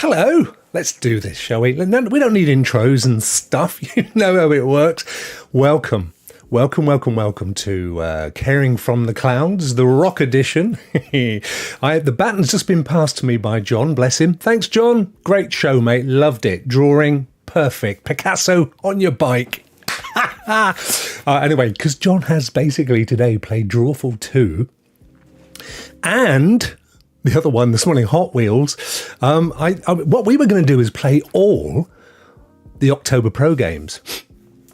Hello, let's do this, shall we? No, we don't need intros and stuff. You know how it works. Welcome to Caring from the Clouds, the Rokk edition. The baton's just been passed to me by John, bless him. Thanks, John. Great show, mate. Loved it. Drawing, perfect. Picasso on your bike. Anyway, because John has basically today played Drawful 2 and the other one this morning, Hot Wheels. What we were going to do is play all the October Pro games.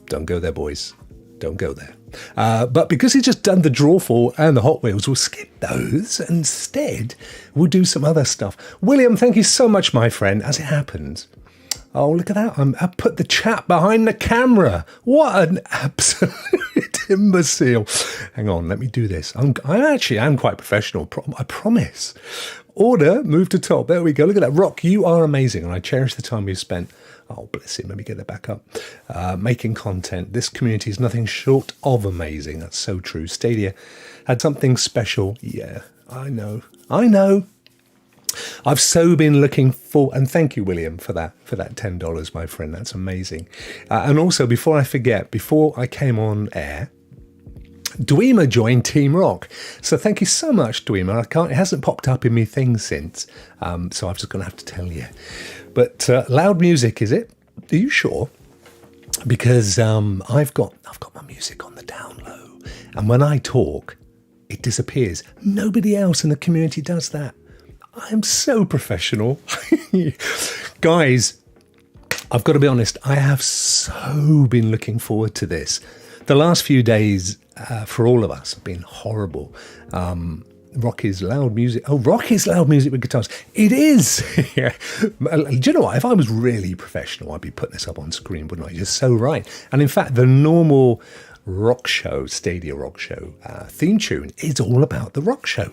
Don't go there, boys. Don't go there. But because he's just done the Drawful and the Hot Wheels, we'll skip those. Instead, we'll do some other stuff. William, thank you so much, my friend. As it happens, oh, look at that. I put the chat behind the camera. What an absolute imbecile. Hang on, let me do this. I am quite professional, I promise. Order, move to top. There we go. Look at that. Rokk, you are amazing, and I cherish the time we've spent. Oh, bless him. Let me get that back up. Making content. This community is nothing short of amazing. That's so true. Stadia had something special. Yeah, I know. I've so been looking for, and thank you, William, for that $10, my friend. That's amazing. And also, before I forget, before I came on air, Dweema joined Team Rokk. So thank you so much, Dweema. It hasn't popped up in me things since, so I'm just going to have to tell you. But loud music, is it? Are you sure? Because I've got my music on the down low, and when I talk, it disappears. Nobody else in the community does that. I'm so professional. Guys, I've got to be honest, I have so been looking forward to this. The last few days for all of us have been horrible. Rokk is loud music. Oh, Rokk is loud music with guitars. It is. Yeah. Do you know what? If I was really professional, I'd be putting this up on screen, wouldn't I? You're so right. And in fact, the normal Rokk show, Stadia Rokk show theme tune is all about the Rokk show.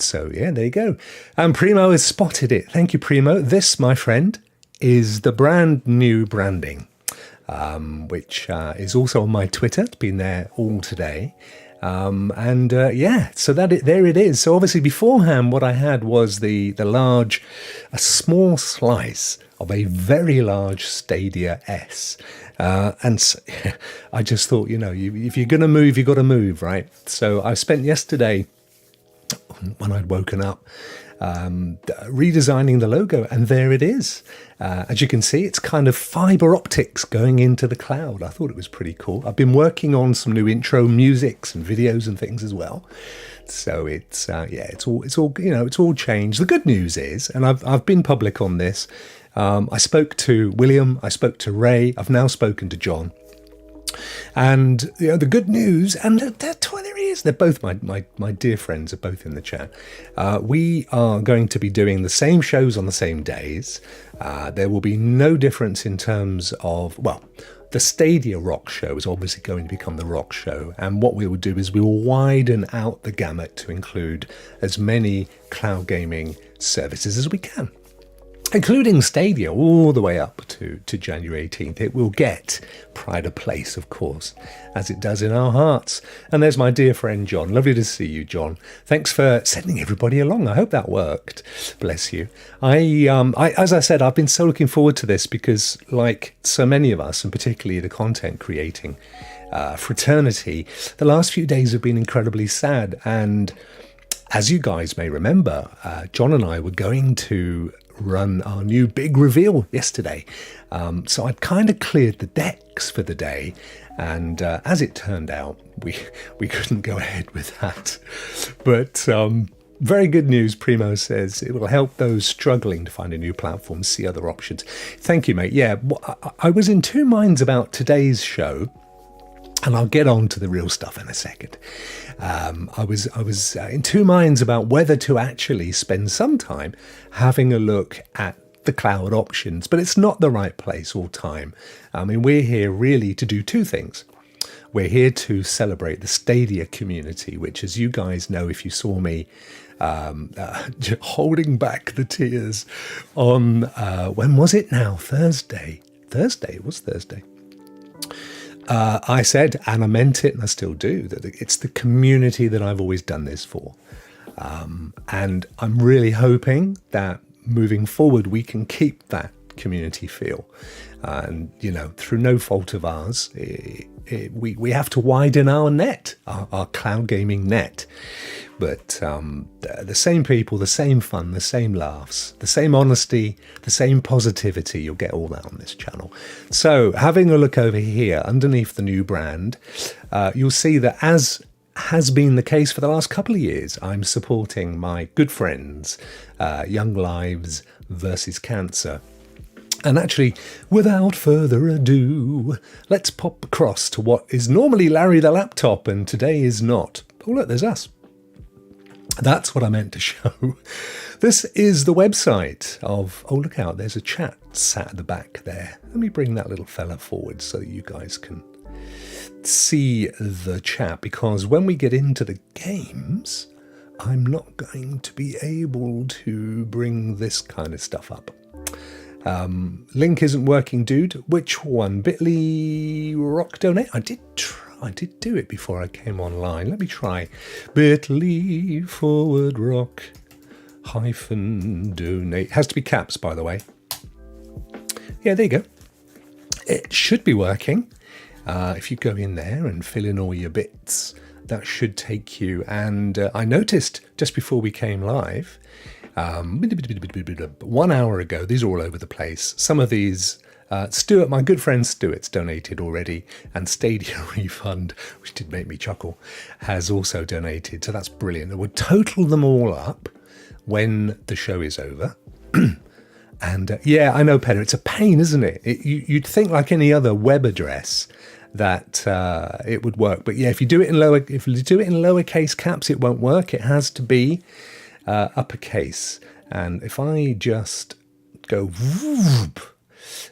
So yeah, there you go. And Primo has spotted it. Thank you, Primo. This, my friend, is the brand new branding, which is also on my Twitter. It's been there all today. So there it is. So obviously beforehand, what I had was a small slice of a very large Stadia S. And so, I just thought, if you're going to move, you've got to move, right? So I spent yesterday, when I'd woken up, redesigning the logo, and there it is. As you can see, it's kind of fiber optics going into the cloud. I thought it was pretty cool. I've been working on some new intro musics and videos and things as well. So it's all changed. The good news is, and I've been public on this. I spoke to William, I spoke to Ray, I've now spoken to John. And the good news, and there he is, they're both my dear friends, are both in the chat. We are going to be doing the same shows on the same days. There will be no difference in terms of, the Stadia Rokk show is obviously going to become the Rokk show, and what we will do is we will widen out the gamut to include as many cloud gaming services as we can, including Stadia all the way up to January 18th. It will get pride of place, of course, as it does in our hearts. And there's my dear friend John. Lovely to see you, John. Thanks for sending everybody along. I hope that worked. Bless you. As I said, I've been so looking forward to this because, like so many of us, and particularly the content creating fraternity, the last few days have been incredibly sad. And as you guys may remember, John and I were going to run our new big reveal yesterday. So I'd kind of cleared the decks for the day, and as it turned out, we couldn't go ahead with that. But very good news, Primo says it will help those struggling to find a new platform see other options. Thank you, mate. Yeah, I was in two minds about today's show, and I'll get on to the real stuff in a second. I was in two minds about whether to actually spend some time having a look at the cloud options, but it's not the right place or time. I mean, we're here really to do two things. We're here to celebrate the Stadia community, which, as you guys know, if you saw me holding back the tears on, when was it now? Thursday. It was Thursday. I said, and I meant it, and I still do, that it's the community that I've always done this for. And I'm really hoping that moving forward, we can keep that community feel. And, through no fault of ours, we have to widen our net, our cloud gaming net. But the same people, the same fun, the same laughs, the same honesty, the same positivity, you'll get all that on this channel. So having a look over here underneath the new brand, you'll see that, as has been the case for the last couple of years, I'm supporting my good friends, Young Lives versus Cancer. And actually, without further ado, let's pop across to what is normally Larry the Laptop and today is not. Oh, look, there's us. That's what I meant to show. This is the website of... Oh, look out, there's a chat sat at the back there. Let me bring that little fella forward so that you guys can see the chat, because when we get into the games, I'm not going to be able to bring this kind of stuff up. Link isn't working, dude. Which one? Bit.ly Rokk donate? I did do it before I came online. Let me try. Bit.ly forward Rokk -donate. Has to be caps, by the way. Yeah, there you go. It should be working. If you go in there and fill in all your bits, that should take you. And I noticed just before we came live, 1 hour ago, these are all over the place. Some of these, Stuart, my good friend Stuart's donated already, and Stadia Refund, which did make me chuckle, has also donated. So that's brilliant. It would total them all up when the show is over. And yeah, I know, Peter, it's a pain, isn't it? You'd think like any other web address that it would work, but yeah, if you do it in lowercase caps, it won't work. It has to be uppercase. And if I just go whoop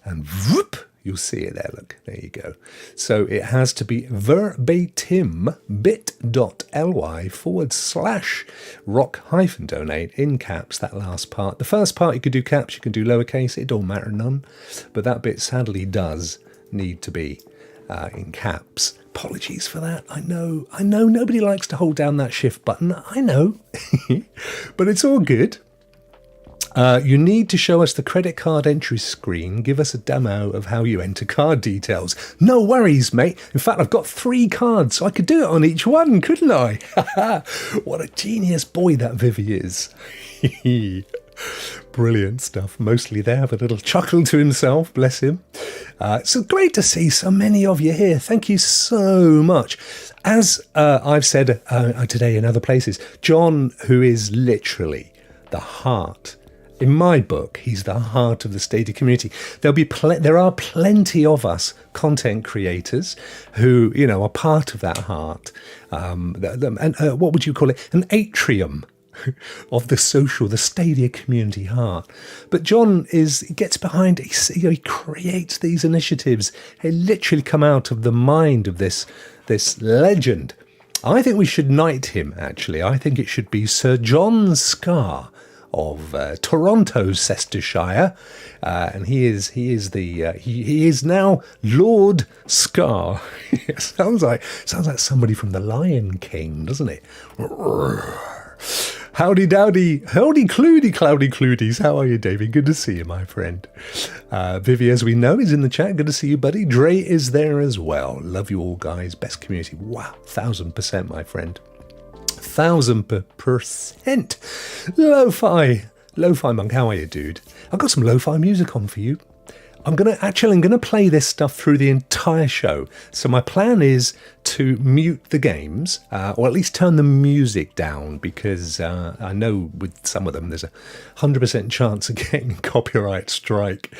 and whoop, you'll see it there. Look, there you go. So it has to be verbatim bit.ly/Rokk-donate in caps, that last part. The first part you could do caps, you can do lowercase, it don't matter none. But that bit sadly does need to be in caps. Apologies for that. I know nobody likes to hold down that shift button. I know, but it's all good. You need to show us the credit card entry screen. Give us a demo of how you enter card details. No worries, mate. In fact, I've got 3 cards, so I could do it on each one, couldn't I? What a genius boy that Vivi is. Brilliant stuff. Mostly there, with a little chuckle to himself, bless him. So great to see so many of you here. Thank you so much. As I've said today in other places, John, who is literally the heart, in my book, he's the heart of the Stadia community. There are plenty of us content creators who, are part of that heart. And what would you call it? An atrium of the Stadia community heart. But John gets behind, he creates these initiatives. They literally come out of the mind of this legend. I think we should knight him, actually. I think it should be Sir John Scar of Toronto, Leicestershire, and he is now Lord Scar. sounds like somebody from the Lion King, doesn't it? Howdy dowdy, howdy cloudy cludies. How are you, Davey? Good to see you, my friend. Vivi, as we know, is in the chat. Good to see you, buddy. Dre is there as well. Love you all, guys. Best community. Wow, 1000%, my friend. 1000%. Lo-fi monk. How are you, dude? I've got some lo-fi music on for you. I'm gonna play this stuff through the entire show. So my plan is to mute the games, or at least turn the music down, because I know with some of them there's a 100% chance of getting a copyright strike.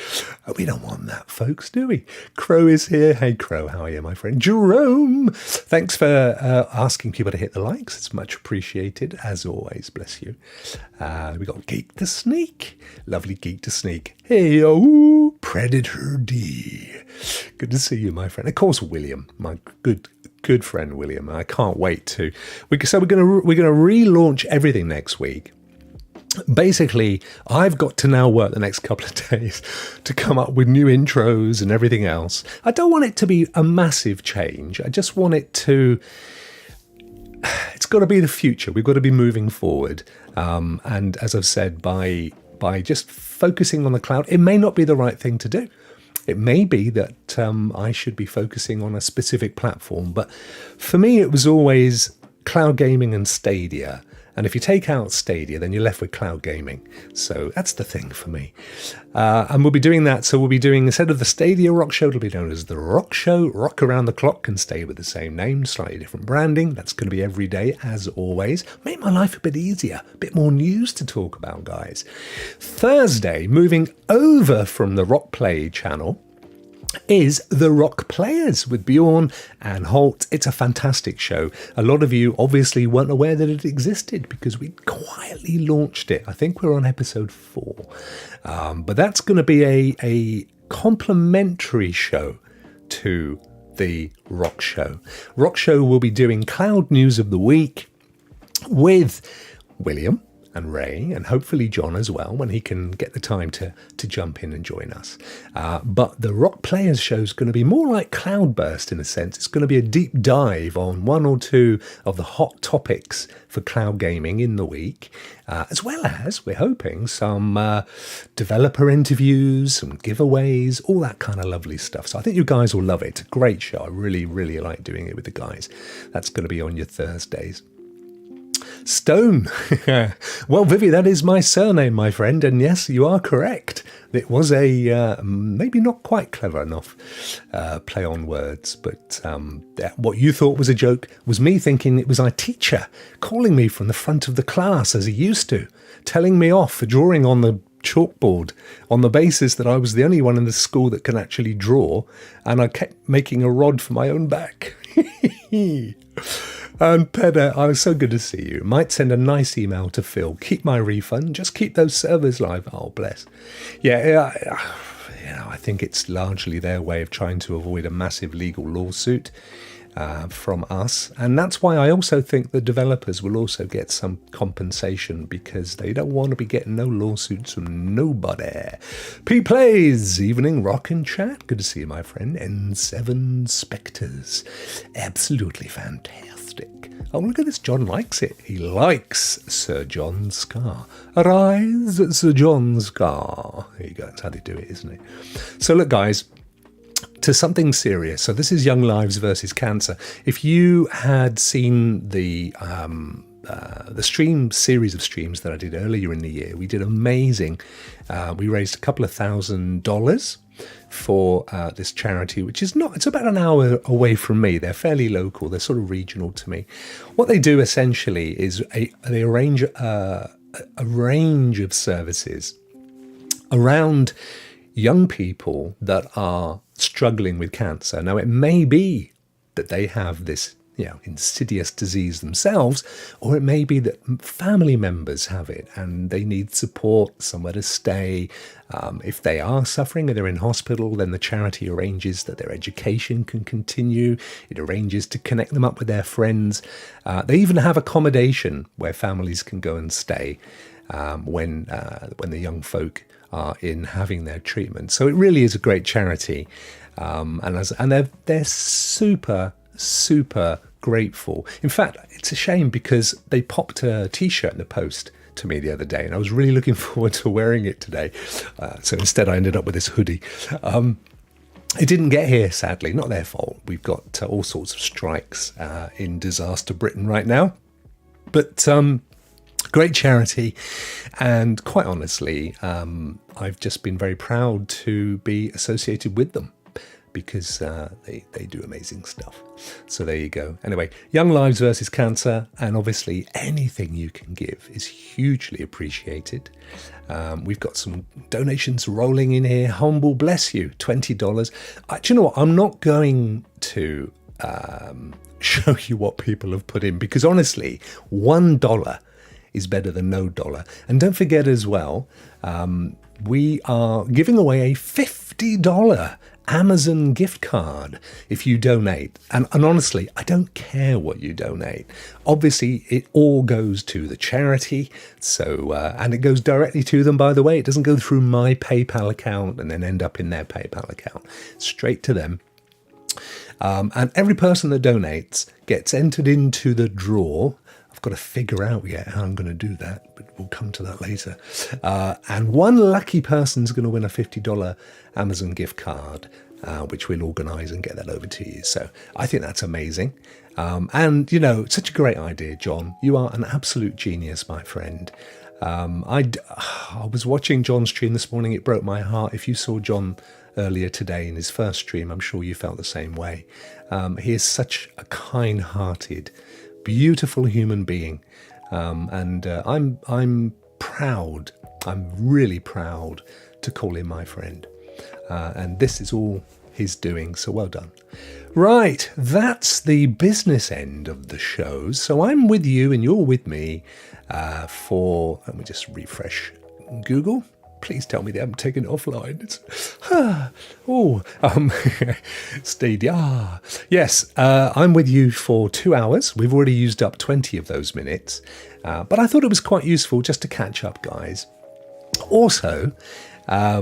We don't want that, folks, do we? Crow is here. Hey, Crow, how are you, my friend? Jerome, thanks for asking people to hit the likes. It's much appreciated, as always. Bless you. We got Geek the Sneak. Lovely Geek the Sneak. Hey, oh, Predator D. Good to see you, my friend. Of course, William, my good friend William. I can't wait to. We're gonna relaunch everything next week. Basically, I've got to now work the next couple of days to come up with new intros and everything else. I don't want it to be a massive change. I just want it to. It's got to be the future. We've got to be moving forward. And as I've said, by by just focusing on the cloud, it may not be the right thing to do. It may be that I should be focusing on a specific platform, but for me it was always cloud gaming and Stadia. And if you take out Stadia, then you're left with cloud gaming. So that's the thing for me. And we'll be doing that. So we'll be doing, instead of the Stadia Rokk Show, it'll be known as the Rokk Show. Rokk around the clock can stay with the same name, slightly different branding. That's going to be every day, as always. Make my life a bit easier, a bit more news to talk about, guys. Thursday, moving over from the Rokk Play channel, is the Rokk Players with Bjorn and Holt. It's a fantastic show. A lot of you obviously weren't aware that it existed because we quietly launched it. I think we're on episode 4. But that's going to be a complimentary show to the Rokk Show. Rokk Show will be doing Cloud News of the Week with William and Ray, and hopefully John as well, when he can get the time to jump in and join us. But the Rokk Players show is going to be more like Cloudburst in a sense. It's going to be a deep dive on one or two of the hot topics for cloud gaming in the week, as well as, we're hoping, some developer interviews, some giveaways, all that kind of lovely stuff. So I think you guys will love it. It's a great show. I really, really like doing it with the guys. That's going to be on your Thursdays. Stone. Well, Vivi, that is my surname, my friend, and yes, you are correct. It was a maybe not quite clever enough play on words, but what you thought was a joke was me thinking it was my teacher calling me from the front of the class as he used to, telling me off for drawing on the chalkboard on the basis that I was the only one in the school that can actually draw, and I kept making a rod for my own back. And Pedder, I was so good to see you. Might send a nice email to Phil. Keep my refund. Just keep those servers live. Oh, bless. Yeah, I think it's largely their way of trying to avoid a massive legal lawsuit from us. And that's why I also think the developers will also get some compensation, because they don't want to be getting no lawsuits from nobody. P Plays, evening, Rokk and chat. Good to see you, my friend. N7 Spectres. Absolutely fantastic. Oh, look at this. John likes it. He likes Sir John Scar. Arise, Sir John Scar. There you go. That's how they do it, isn't it? So look, guys, to something serious. So this is Young Lives versus Cancer. If you had seen the series of streams that I did earlier in the year, we did amazing. We raised a couple of $1,000 for this charity, which is not, it's about an hour away from me. They're fairly local. They're sort of regional to me. What they do essentially is they arrange a range of services around young people that are struggling with cancer. Now, it may be that they have this insidious disease themselves, or it may be that family members have it and they need support, somewhere to stay. If they are suffering and they're in hospital, then the charity arranges that their education can continue. It arranges to connect them up with their friends. They even have accommodation where families can go and stay when the young folk are in having their treatment. So it really is a great charity, and they're super grateful. In fact, it's a shame because they popped a t-shirt in the post to me the other day, and I was really looking forward to wearing it today. So instead I ended up with this hoodie. It didn't get here, sadly. Not their fault. We've got all sorts of strikes in disaster Britain right now. But great charity, and quite honestly, I've just been very proud to be associated with them, because they do amazing stuff. So there you go. Anyway, Young Lives versus Cancer, and obviously anything you can give is hugely appreciated. We've got some donations rolling in here. Humble, bless you, $20. Do you know what? I'm not going to show you what people have put in, because honestly, $1 is better than no dollar. And don't forget as well, we are giving away a $50 Amazon gift card if you donate. And honestly, I don't care what you donate. Obviously, it all goes to the charity. So, and it goes directly to them, by the way. It doesn't go through my PayPal account and then end up in their PayPal account. Straight to them. And every person that donates gets entered into the draw. I've I've got to figure out yet how I'm going to do that, but we'll come to that later. And one lucky person's going to win a $50 Amazon gift card, which we'll organise and get that over to you. So I think that's amazing. And, such a great idea, John. You are an absolute genius, my friend. I was watching John's stream this morning. It broke my heart. If you saw John earlier today in his first stream, I'm sure you felt the same way. He is such a kind-hearted, beautiful human being. And I'm proud. I'm really proud to call him my friend. And this is all he's doing, so well done. Right, that's the business end of the show. So I'm with you and you're with me let me just refresh Google. Please tell me they haven't taken it offline. Stadia. Yes, I'm with you for 2 hours. We've already used up 20 of those minutes. But I thought it was quite useful just to catch up, guys. Also, I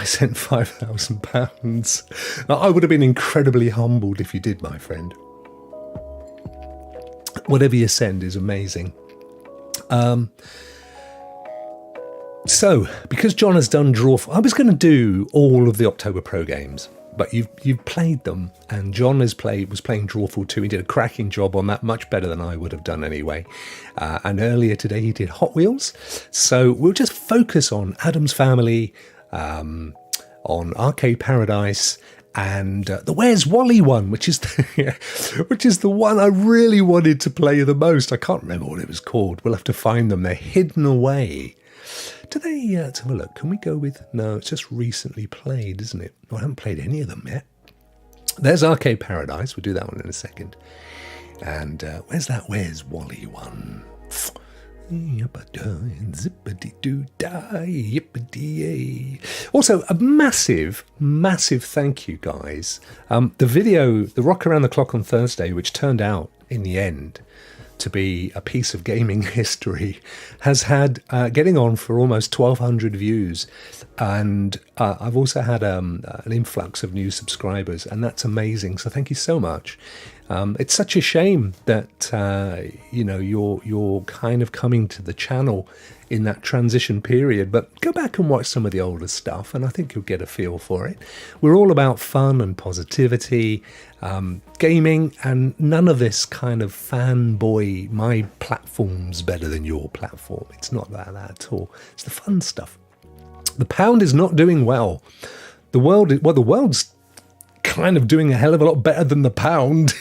sent £5,000. I would have been incredibly humbled if you did, my friend. Whatever you send is amazing. So, because John has done I was going to do all of the October Pro games, but you've played them, and John was playing Drawful 2. He did a cracking job on that, much better than I would have done anyway. And earlier today he did Hot Wheels. So we'll just focus on Addams Family, on Arcade Paradise, and the Where's Wally one, which is the one I really wanted to play the most. I can't remember what it was called. We'll have to find them. They're hidden away. Do they, let's have a look. Can we go with, no, it's just recently played, isn't it? I haven't played any of them yet. There's Arcade Paradise. We'll do that one in a second. And where's that Where's Wally one? Also, a massive thank you, guys. The video, the Rokk Around the Clock on Thursday, which turned out in the end to be a piece of gaming history, has had getting on for almost 1,200 views, and I've also had an influx of new subscribers, and that's amazing. So thank you so much. It's such a shame that you're kind of coming to the channel in that transition period, but go back and watch some of the older stuff and I think you'll get a feel for it. We're all about fun and positivity, gaming, and none of this kind of fanboy, my platform's better than your platform. It's not that at all. It's the fun stuff. The pound is not doing well. The world's kind of doing a hell of a lot better than the pound.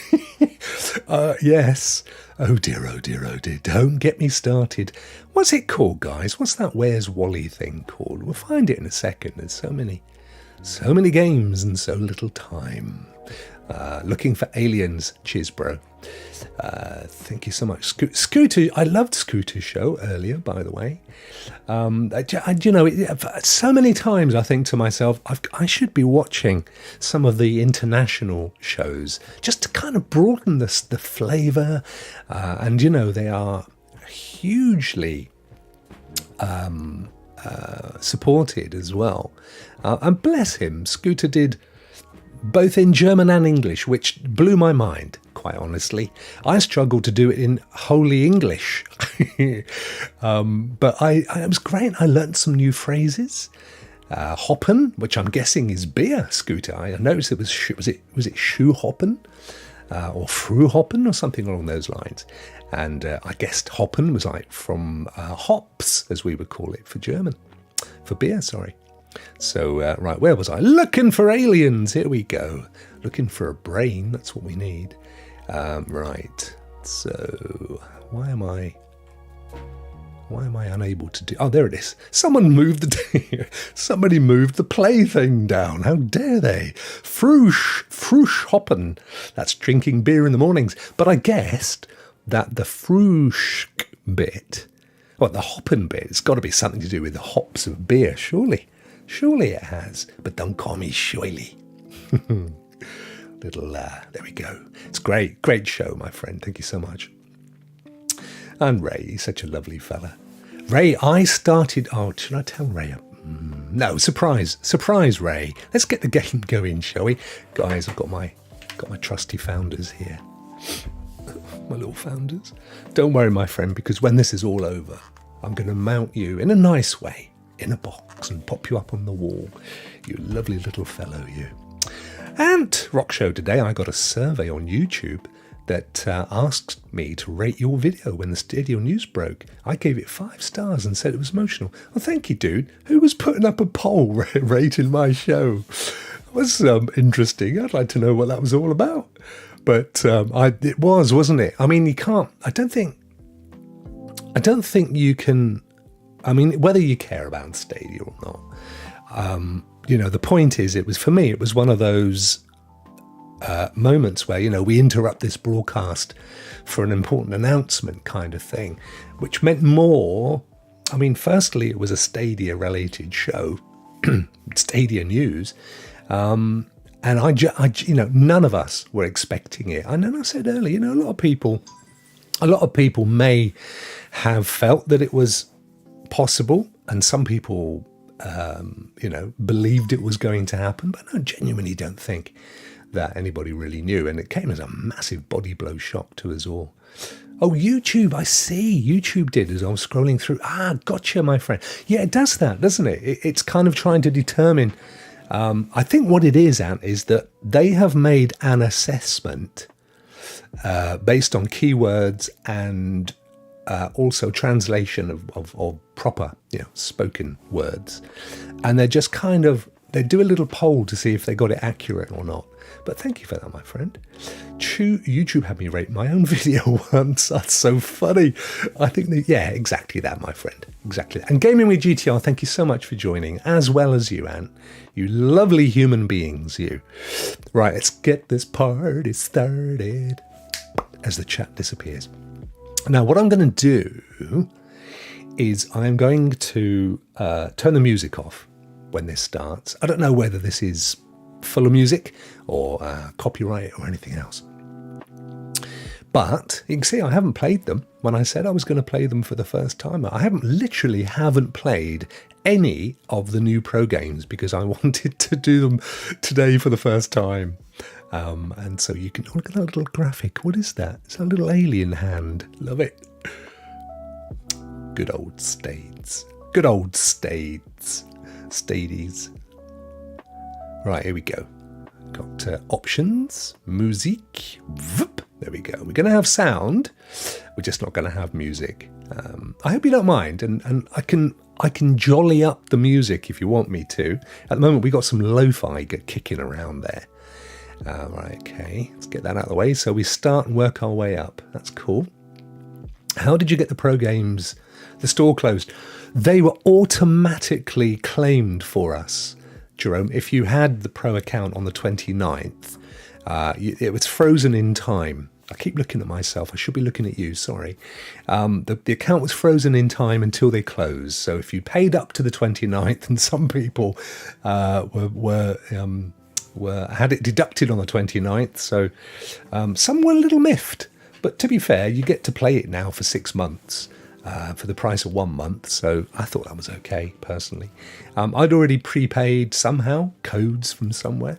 Yes. Oh dear, oh dear, oh dear. Don't get me started. What's it called, guys? What's that Where's Wally thing called? We'll find it in a second. There's so many games and so little time. Looking for aliens, cheers, bro. Thank you so much. Scooter, I loved Scooter's show earlier, by the way. So many times I think to myself, I should be watching some of the international shows just to kind of broaden the flavour. And, they are hugely supported as well. And bless him, Scooter did both in German and English, which blew my mind, quite honestly. I struggled to do it in wholly English. But it was great. I learnt some new phrases. Hoppen, which I'm guessing is beer, Scooter. I noticed it was it shoe hoppen? Or fru hoppen or something along those lines. And I guessed hoppen was like from hops, as we would call it for German. For beer, sorry. So, right, where was I? Looking for aliens. Here we go. Looking for a brain. That's what we need. Right. So, why am I unable to do? Oh, there it is. Somebody moved the play thing down. How dare they? Früh hoppen. That's drinking beer in the mornings. But I guessed that the früh bit, the hoppen bit, it's got to be something to do with the hops of beer, surely. Surely it has, but don't call me surely. There we go. It's great show, my friend. Thank you so much. And Ray, he's such a lovely fella. Ray, I started. Oh, should I tell Ray? No, surprise, Ray. Let's get the game going, shall we, guys? I've got my trusty founders here. my little founders. Don't worry, my friend, because when this is all over, I'm going to mount you in a nice way in a box and pop you up on the wall. You lovely little fellow, you. And Rokk Show today, I got a survey on YouTube that asked me to rate your video when the Stadia news broke. I gave it 5 stars and said it was emotional. Well, thank you, dude. Who was putting up a poll rating my show? It was interesting. I'd like to know what that was all about. But it was, wasn't it? I mean, you can't. I don't think you can. I mean, whether you care about Stadia or not, the point is, it was for me. It was one of those moments where we interrupt this broadcast for an important announcement kind of thing, which meant more. I mean, firstly, it was a Stadia related show, Stadia news, and none of us were expecting it. And then I said earlier, a lot of people may have felt that it was possible, and some people believed it was going to happen, but I genuinely don't think that anybody really knew, and it came as a massive body blow shock to us all. Oh, YouTube, I see. YouTube did as I was scrolling through. Gotcha, my friend. Yeah, it does that, doesn't it? It's kind of trying to determine. I think what it is, Ant, is that they have made an assessment based on keywords and also translation of proper, spoken words. And they're just they do a little poll to see if they got it accurate or not. But thank you for that, my friend. YouTube had me rate my own video once. That's so funny. I think exactly that, my friend. Exactly that. And Gaming with GTR, thank you so much for joining, as well as you, Ant. You lovely human beings, you. Right, let's get this party started. As the chat disappears. Now, what I'm going to do is I'm going to turn the music off when this starts. I don't know whether this is full of music or copyright or anything else. But you can see I haven't played them when I said I was going to play them for the first time. I literally haven't played any of the new Pro games because I wanted to do them today for the first time. And so you can look at that little graphic. What is that? It's a little alien hand. Love it. Good old Stades. Good old Stades. Stadies. Right, here we go. Got options, music. Whoop, there we go. We're going to have sound. We're just not going to have music. I hope you don't mind, and I can jolly up the music if you want me to. At the moment, we got some lo-fi kicking around there. Right, okay, let's get that out of the way. So we start and work our way up. That's cool. How did you get the Pro games? The store closed. They were automatically claimed for us, Jerome. If you had the Pro account on the 29th, it was frozen in time. I keep looking at myself. I should be looking at you, sorry. The account was frozen in time until they closed. So if you paid up to the 29th, and some people had it deducted on the 29th, so some were a little miffed. But to be fair, you get to play it now for 6 months for the price of 1 month, so I thought that was okay, personally. I'd already prepaid somehow, codes from somewhere,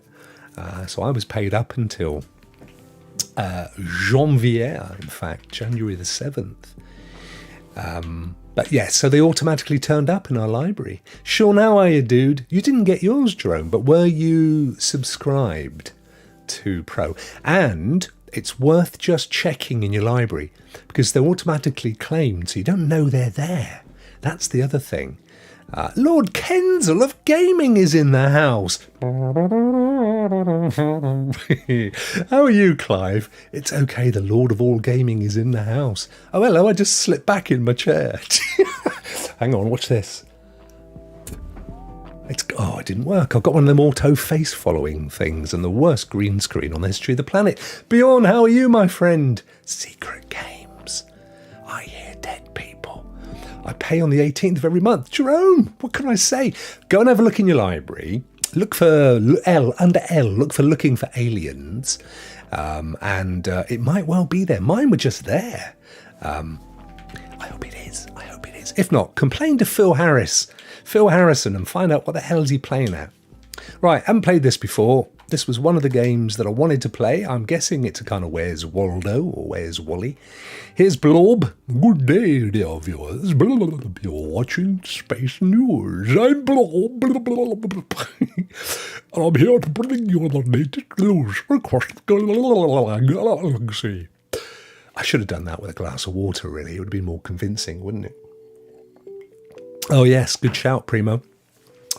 so I was paid up until Janvier, in fact, January the 7th. But yes, so they automatically turned up in our library. Sure now are you, dude? You didn't get yours, Jerome, but were you subscribed to Pro? And it's worth just checking in your library because they're automatically claimed, so you don't know they're there. That's the other thing. Lord Kensal of Gaming is in the house. How are you, Clive? It's okay, the Lord of all Gaming is in the house. Oh, hello, I just slipped back in my chair. Hang on, watch this. It didn't work. I've got one of them auto face following things and the worst green screen on the history of the planet. Bjorn, how are you, my friend? Secret games. I hear dead people. I pay on the 18th of every month. Jerome, what can I say? Go and have a look in your library. Look for under L, look for looking for aliens. And it might well be there. Mine were just there. I hope it is. I hope it is. If not, complain to Phil Harrison and find out what the hell is he playing at. Right, I haven't played this before. This was one of the games that I wanted to play. I'm guessing it's a kind of Where's Waldo or Where's Wally. Here's Blob. Good day, dear viewers. You're watching Space News. I'm Blob. And I'm here to bring you the latest news across the galaxy. I should have done that with a glass of water, really. It would have been more convincing, wouldn't it? Oh, yes, good shout, Primo.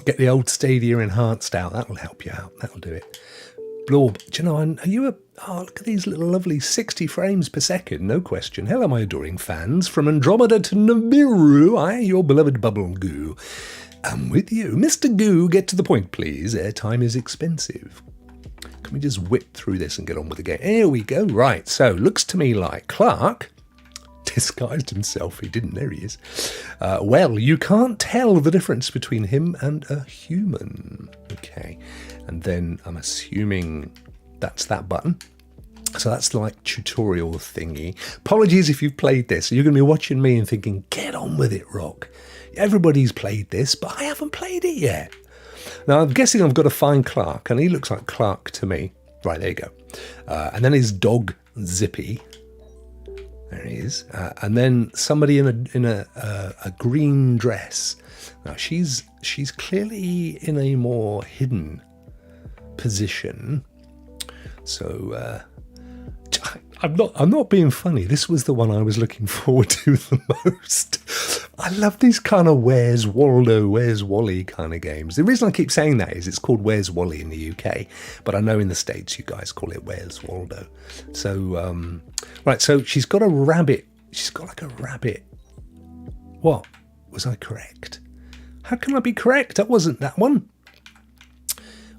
Get the old Stadia enhanced out. That will help you out. That'll do it. Blob, do you know, are you oh, look at these little lovely 60 frames per second, no question. Hello, my adoring fans. From Andromeda to Nibiru, I, your beloved Bubble Goo. I'm with you. Mr. Goo, get to the point, please. Airtime is expensive. Can we just whip through this and get on with the game? Here we go. Right, so looks to me like Clark disguised himself. He didn't. There he is. Well, you can't tell the difference between him and a human. Okay. And then I'm assuming that's that button. So that's like tutorial thingy. Apologies if you've played this. You're going to be watching me and thinking, get on with it, Rokk. Everybody's played this, but I haven't played it yet. Now, I'm guessing I've got to find Clark, and he looks like Clark to me. Right, there you go. And then his dog, Zippy. There he is. And then somebody in a green dress. Now, she's clearly in a more hidden position. So, I'm not being funny. This was the one I was looking forward to the most. I love these kind of Where's Waldo, Where's Wally kind of games. The reason I keep saying that is it's called Where's Wally in the UK, but I know in the States you guys call it Where's Waldo. So, right, so she's got a rabbit. She's got like a rabbit. What? Was I correct? How can I be correct? That wasn't that one.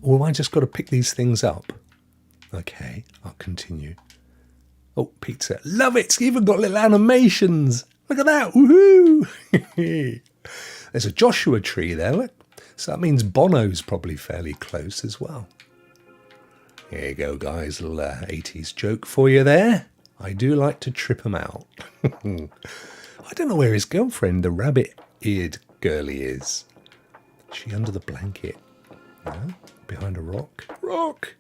Or have I just got to pick these things up? Okay, I'll continue. Oh, pizza. Love it. It's even got little animations. Look at that. Woohoo! There's a Joshua tree there, look. So that means Bono's probably fairly close as well. Here you go, guys. A little 80s joke for you there. I do like to trip him out. I don't know where his girlfriend, the rabbit-eared girlie, is. Is she under the blanket? No? Behind a rock? Rock!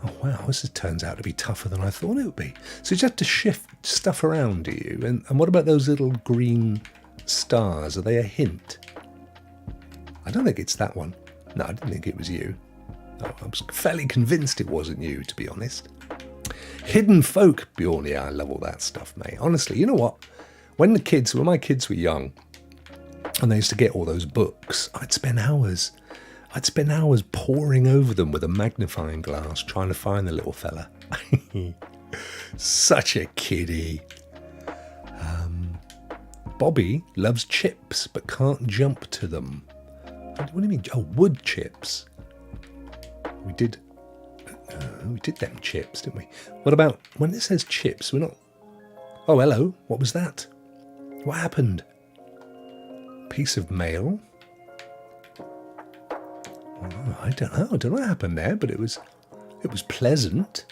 Oh, wow, this turns out to be tougher than I thought it would be. So you have to shift stuff around, do you? And what about those little green stars? Are they a hint? I don't think it's that one. No, I didn't think it was you. Oh, I was fairly convinced it wasn't you, to be honest. Hidden folk, Bjorn. Yeah, I love all that stuff, mate. Honestly, you know what? When my kids were young, and they used to get all those books, I'd spend hours poring over them with a magnifying glass, trying to find the little fella. Such a kiddie. Bobby loves chips, but can't jump to them. What do you mean? Oh, wood chips. We did them chips, didn't we? What about, when it says chips, we're not... Oh, hello. What was that? What happened? Piece of mail? Oh, I don't know what happened there, but it was pleasant.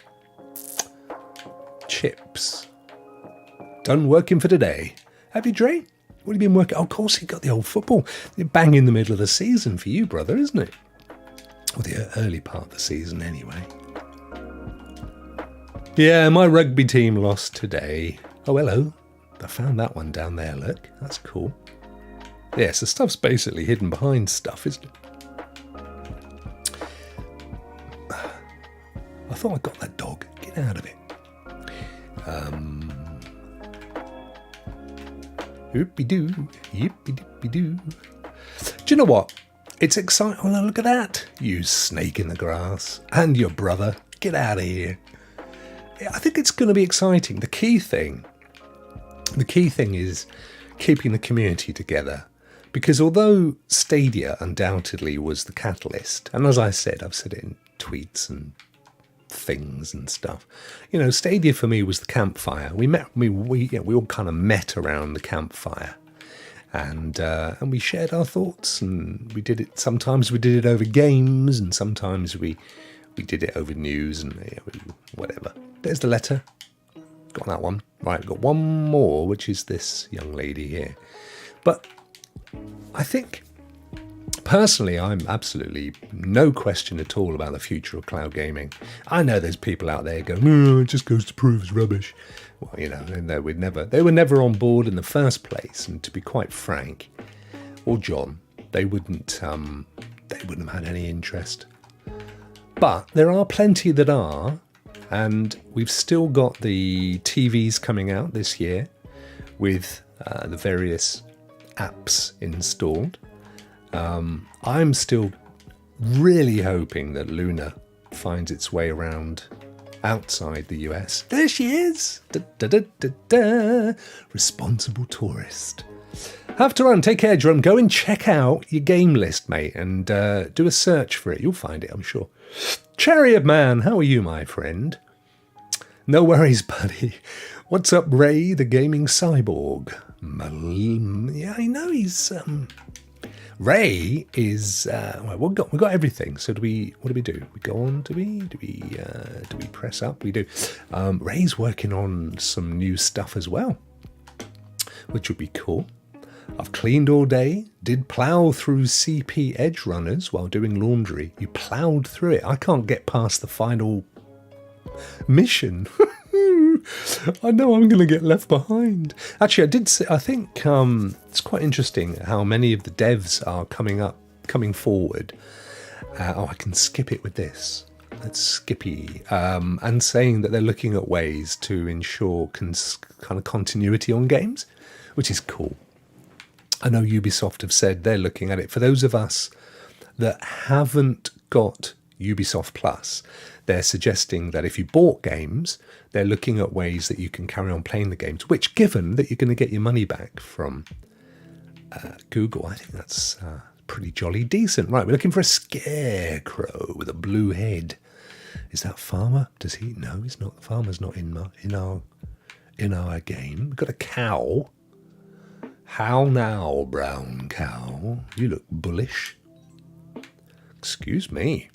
Chips. Done working for today. Have you, Dre? What have you been working? Oh, of course, you got the old football. Bang in the middle of the season for you, brother, isn't it? Or the early part of the season, anyway. Yeah, my rugby team lost today. Oh, hello. I found that one down there, look. That's cool. Yes, the stuff's basically hidden behind stuff, isn't it? I thought I got that dog. Get out of it. Yippee-doo. Yippee-dippee-doo. Do you know what? It's exciting. Oh, no, look at that. You snake in the grass. And your brother. Get out of here. I think it's going to be exciting. The key thing is keeping the community together. Because although Stadia undoubtedly was the catalyst, and as I said, I've said it in tweets and things and stuff, you know, Stadia for me was the campfire. We all kind of met around the campfire, and we shared our thoughts, and we did it. Sometimes we did it over games, and sometimes we did it over news and whatever. There's the letter. Got that one. Right, got one more, which is this young lady here. But I think Personally, I'm absolutely no question at all about the future of cloud gaming. I know there's people out there going, "Oh, it just goes to prove it's rubbish." Well, they were never on board in the first place. And to be quite frank, or John, they wouldn't have had any interest. But there are plenty that are, and we've still got the TVs coming out this year with the various apps installed. I'm still really hoping that Luna finds its way around outside the US. There she is! Da, da, da, da, da. Responsible tourist. Have to run. Take care, Jerome. Go and check out your game list, mate, and do a search for it. You'll find it, I'm sure. Chariot Man, how are you, my friend? No worries, buddy. What's up, Ray, the gaming cyborg? Yeah, I know he's... Ray is... well, we've got everything. So what do we do? We go on, do we press up? We do. Ray's working on some new stuff as well, which would be cool. I've cleaned all day, did plough through CP edge runners while doing laundry. You ploughed through it. I can't get past the final mission. I know I'm going to get left behind. Actually, I think it's quite interesting how many of the devs are coming forward. I can skip it with this. That's Skippy. And saying that they're looking at ways to ensure kind of continuity on games, which is cool. I know Ubisoft have said they're looking at it. For those of us that haven't got Ubisoft Plus, they're suggesting that if you bought games, they're looking at ways that you can carry on playing the games, which, given that you're going to get your money back from Google, I think that's pretty jolly decent. Right, we're looking for a scarecrow with a blue head. Is that Farmer? Does he? No, he's not. Farmer's not in our game. We've got a cow. How now, brown cow? You look bullish. Excuse me.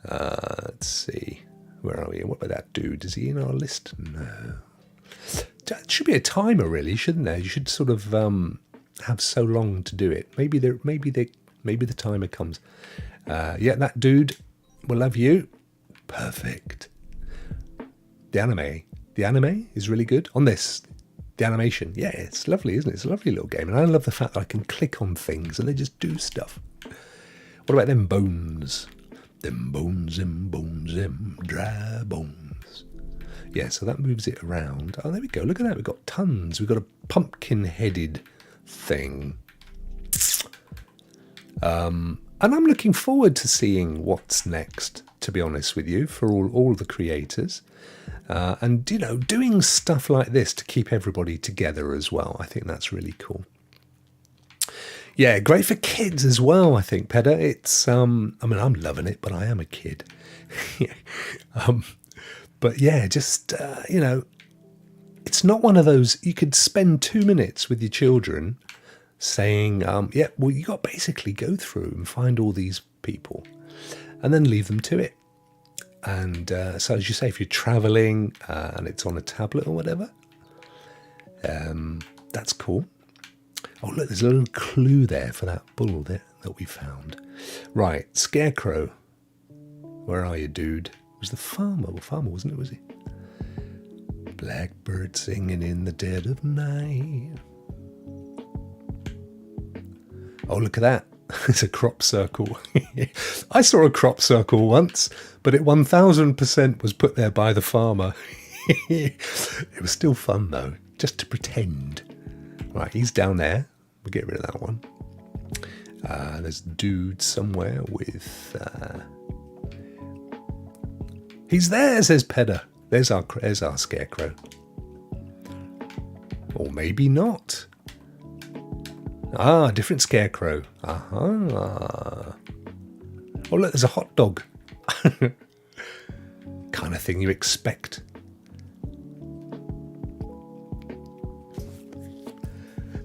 Let's see. Where are we? What about that dude? Is he in our list? No. That should be a timer, really, shouldn't there? You should sort of have so long to do it. Maybe the timer comes. Yeah, that dude. We'll have you. Perfect. The anime is really good on this. The animation, yeah, it's lovely, isn't it? It's a lovely little game. And I love the fact that I can click on things and they just do stuff. What about them bones? Them bones, dry bones. Yeah, so that moves it around. Oh, there we go. Look at that. We've got tons. We've got a pumpkin-headed thing. And I'm looking forward to seeing what's next, to be honest with you, for all the creators. And, doing stuff like this to keep everybody together as well. I think that's really cool. Yeah, great for kids as well, I think, Pedder. It's, I'm loving it, but I am a kid. But yeah, just, it's not one of those, you could spend 2 minutes with your children saying, yeah, well, you got to basically go through and find all these people and then leave them to it. And so, as you say, if you're traveling and it's on a tablet or whatever, that's cool. Oh, look, there's a little clue there for that bull that we found. Right, Scarecrow. Where are you, dude? It was the farmer. Well, farmer, wasn't it, was he? Blackbird singing in the dead of night. Oh, look at that. It's a crop circle. I saw a crop circle once, but it 1000% was put there by the farmer. It was still fun, though, just to pretend. Right, he's down there. We'll get rid of that one. There's a dude somewhere with... He's there, says Pedder. There's our scarecrow. Or maybe not. Ah, different scarecrow. Aha. Oh, look, there's a hot dog. Kind of thing you expect.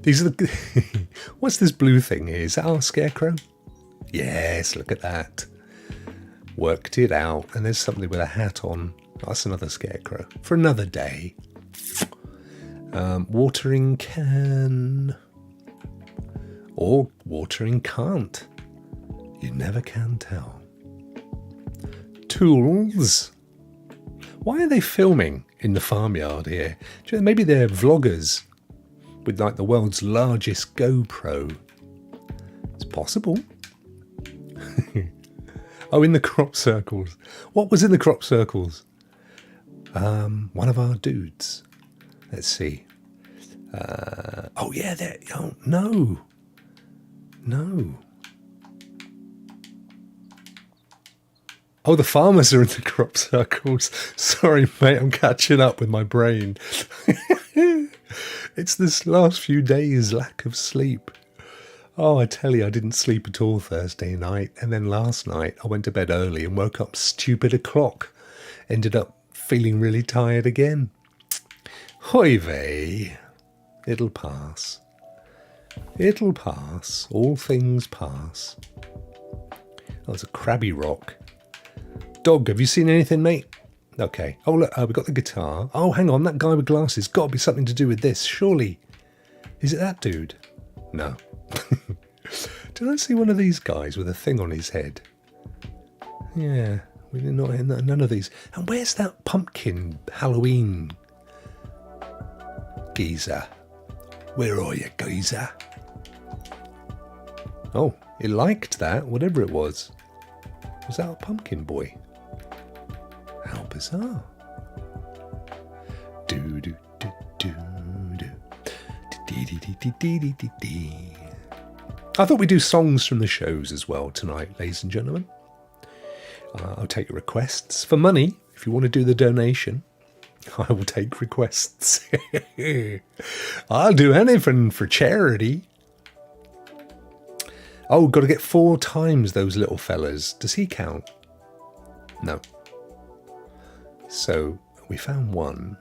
These are the... What's this blue thing here? Is that our scarecrow? Yes, look at that. Worked it out. And there's something with a hat on. That's another scarecrow. For another day. Watering can... Or watering can't. You never can tell. Tools. Why are they filming in the farmyard here? Do you know, maybe they're vloggers with like the world's largest GoPro. It's possible. Oh, in the crop circles. What was in the crop circles? One of our dudes. Let's see. Oh, yeah, there. Oh, no. No. Oh, the farmers are in the crop circles. Sorry, mate, I'm catching up with my brain. It's this last few days' lack of sleep. Oh, I tell you, I didn't sleep at all Thursday night. And then last night, I went to bed early and woke up stupid o'clock. Ended up feeling really tired again. Hoy vey. It'll pass. It'll pass. All things pass. Oh, it's a crabby rock. Dog, have you seen anything, mate? Okay. Oh, look, we've got the guitar. Oh, hang on, that guy with glasses. Got to be something to do with this, surely. Is it that dude? No. Did I see one of these guys with a thing on his head? Yeah, we did not hear none of these. And where's that pumpkin Halloween geezer? Where are you, geezer? Oh, he liked that, whatever it was. Was that a pumpkin boy? How bizarre. Do do do do do. Dee dee dee dee dee dee dee dee. I thought we'd do songs from the shows as well tonight, ladies and gentlemen. I'll take requests for money. If you want to do the donation, I will take requests. I'll do anything for charity. Oh, got to get 4 times those little fellas. Does he count? No. So we found one.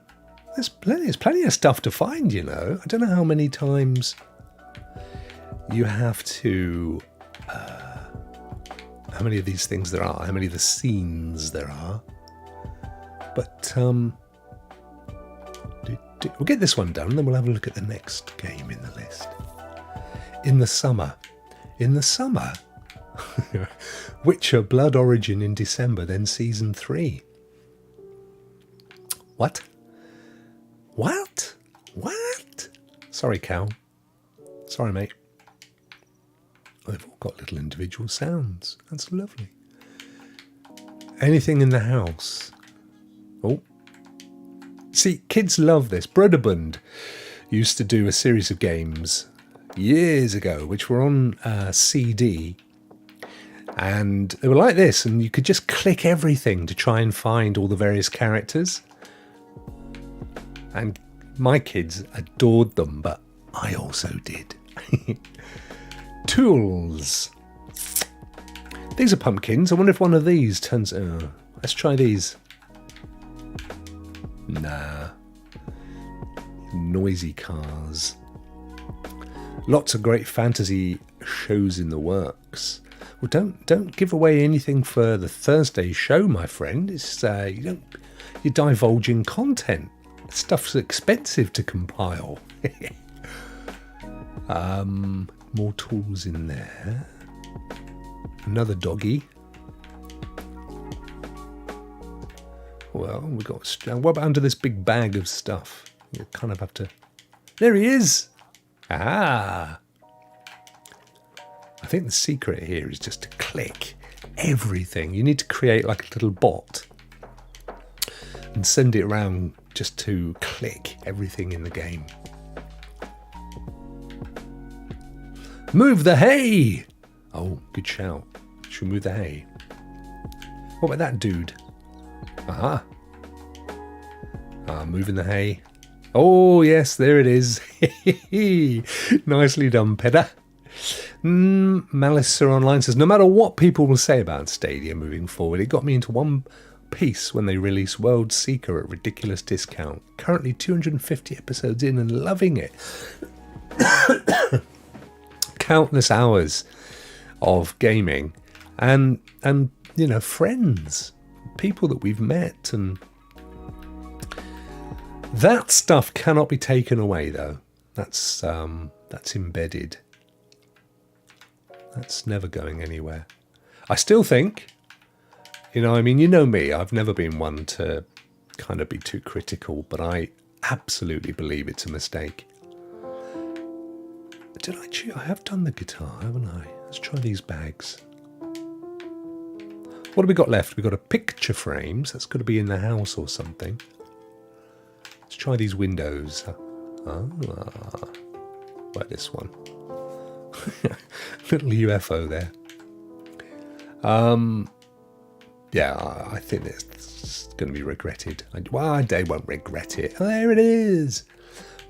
There's plenty of stuff to find, you know. I don't know how many times you have to... how many of these things there are. How many of the scenes there are. But we'll get this one done, then we'll have a look at the next game in the list. In the summer. In the summer. Witcher Blood Origin in December, then Season 3. What? What? What? Sorry, Cal. Sorry, mate. They've all got little individual sounds. That's lovely. Anything in the house? Oh. See, kids love this. Broderbund used to do a series of games years ago, which were on CD, and they were like this, and you could just click everything to try and find all the various characters. And my kids adored them, but I also did. Tools. These are pumpkins. I wonder if one of these turns... let's try these. Nah. Noisy cars. Lots of great fantasy shows in the works. Well, don't give away anything for the Thursday show, my friend. It's you're divulging content. Stuff's expensive to compile. More tools in there. Another doggy. Well, we got. What about under this big bag of stuff? You kind of have to. There he is. Ah. I think the secret here is just to click everything. You need to create like a little bot and send it around just to click everything in the game. Move the hay! Oh, good shout. Should we move the hay? What about that dude? Aha. Moving the hay. Oh, yes, there it is. Nicely done, Pedder. Malice Online says, no matter what people will say about Stadia moving forward, it got me into one piece when they released World Seeker at ridiculous discount. Currently 250 episodes in and loving it. Countless hours of gaming and you know, friends, people that we've met, and that stuff cannot be taken away though. That's embedded. That's never going anywhere. I still think, you know me, I've never been one to kind of be too critical, but I absolutely believe it's a mistake. Did I choose? I have done the guitar, haven't I? Let's try these bags. What have we got left? We've got a picture frames. That's got to be in the house or something. Let's try these windows. Like this one. Little UFO there. Yeah, I think it's going to be regretted. Well, they won't regret it. Oh, there it is.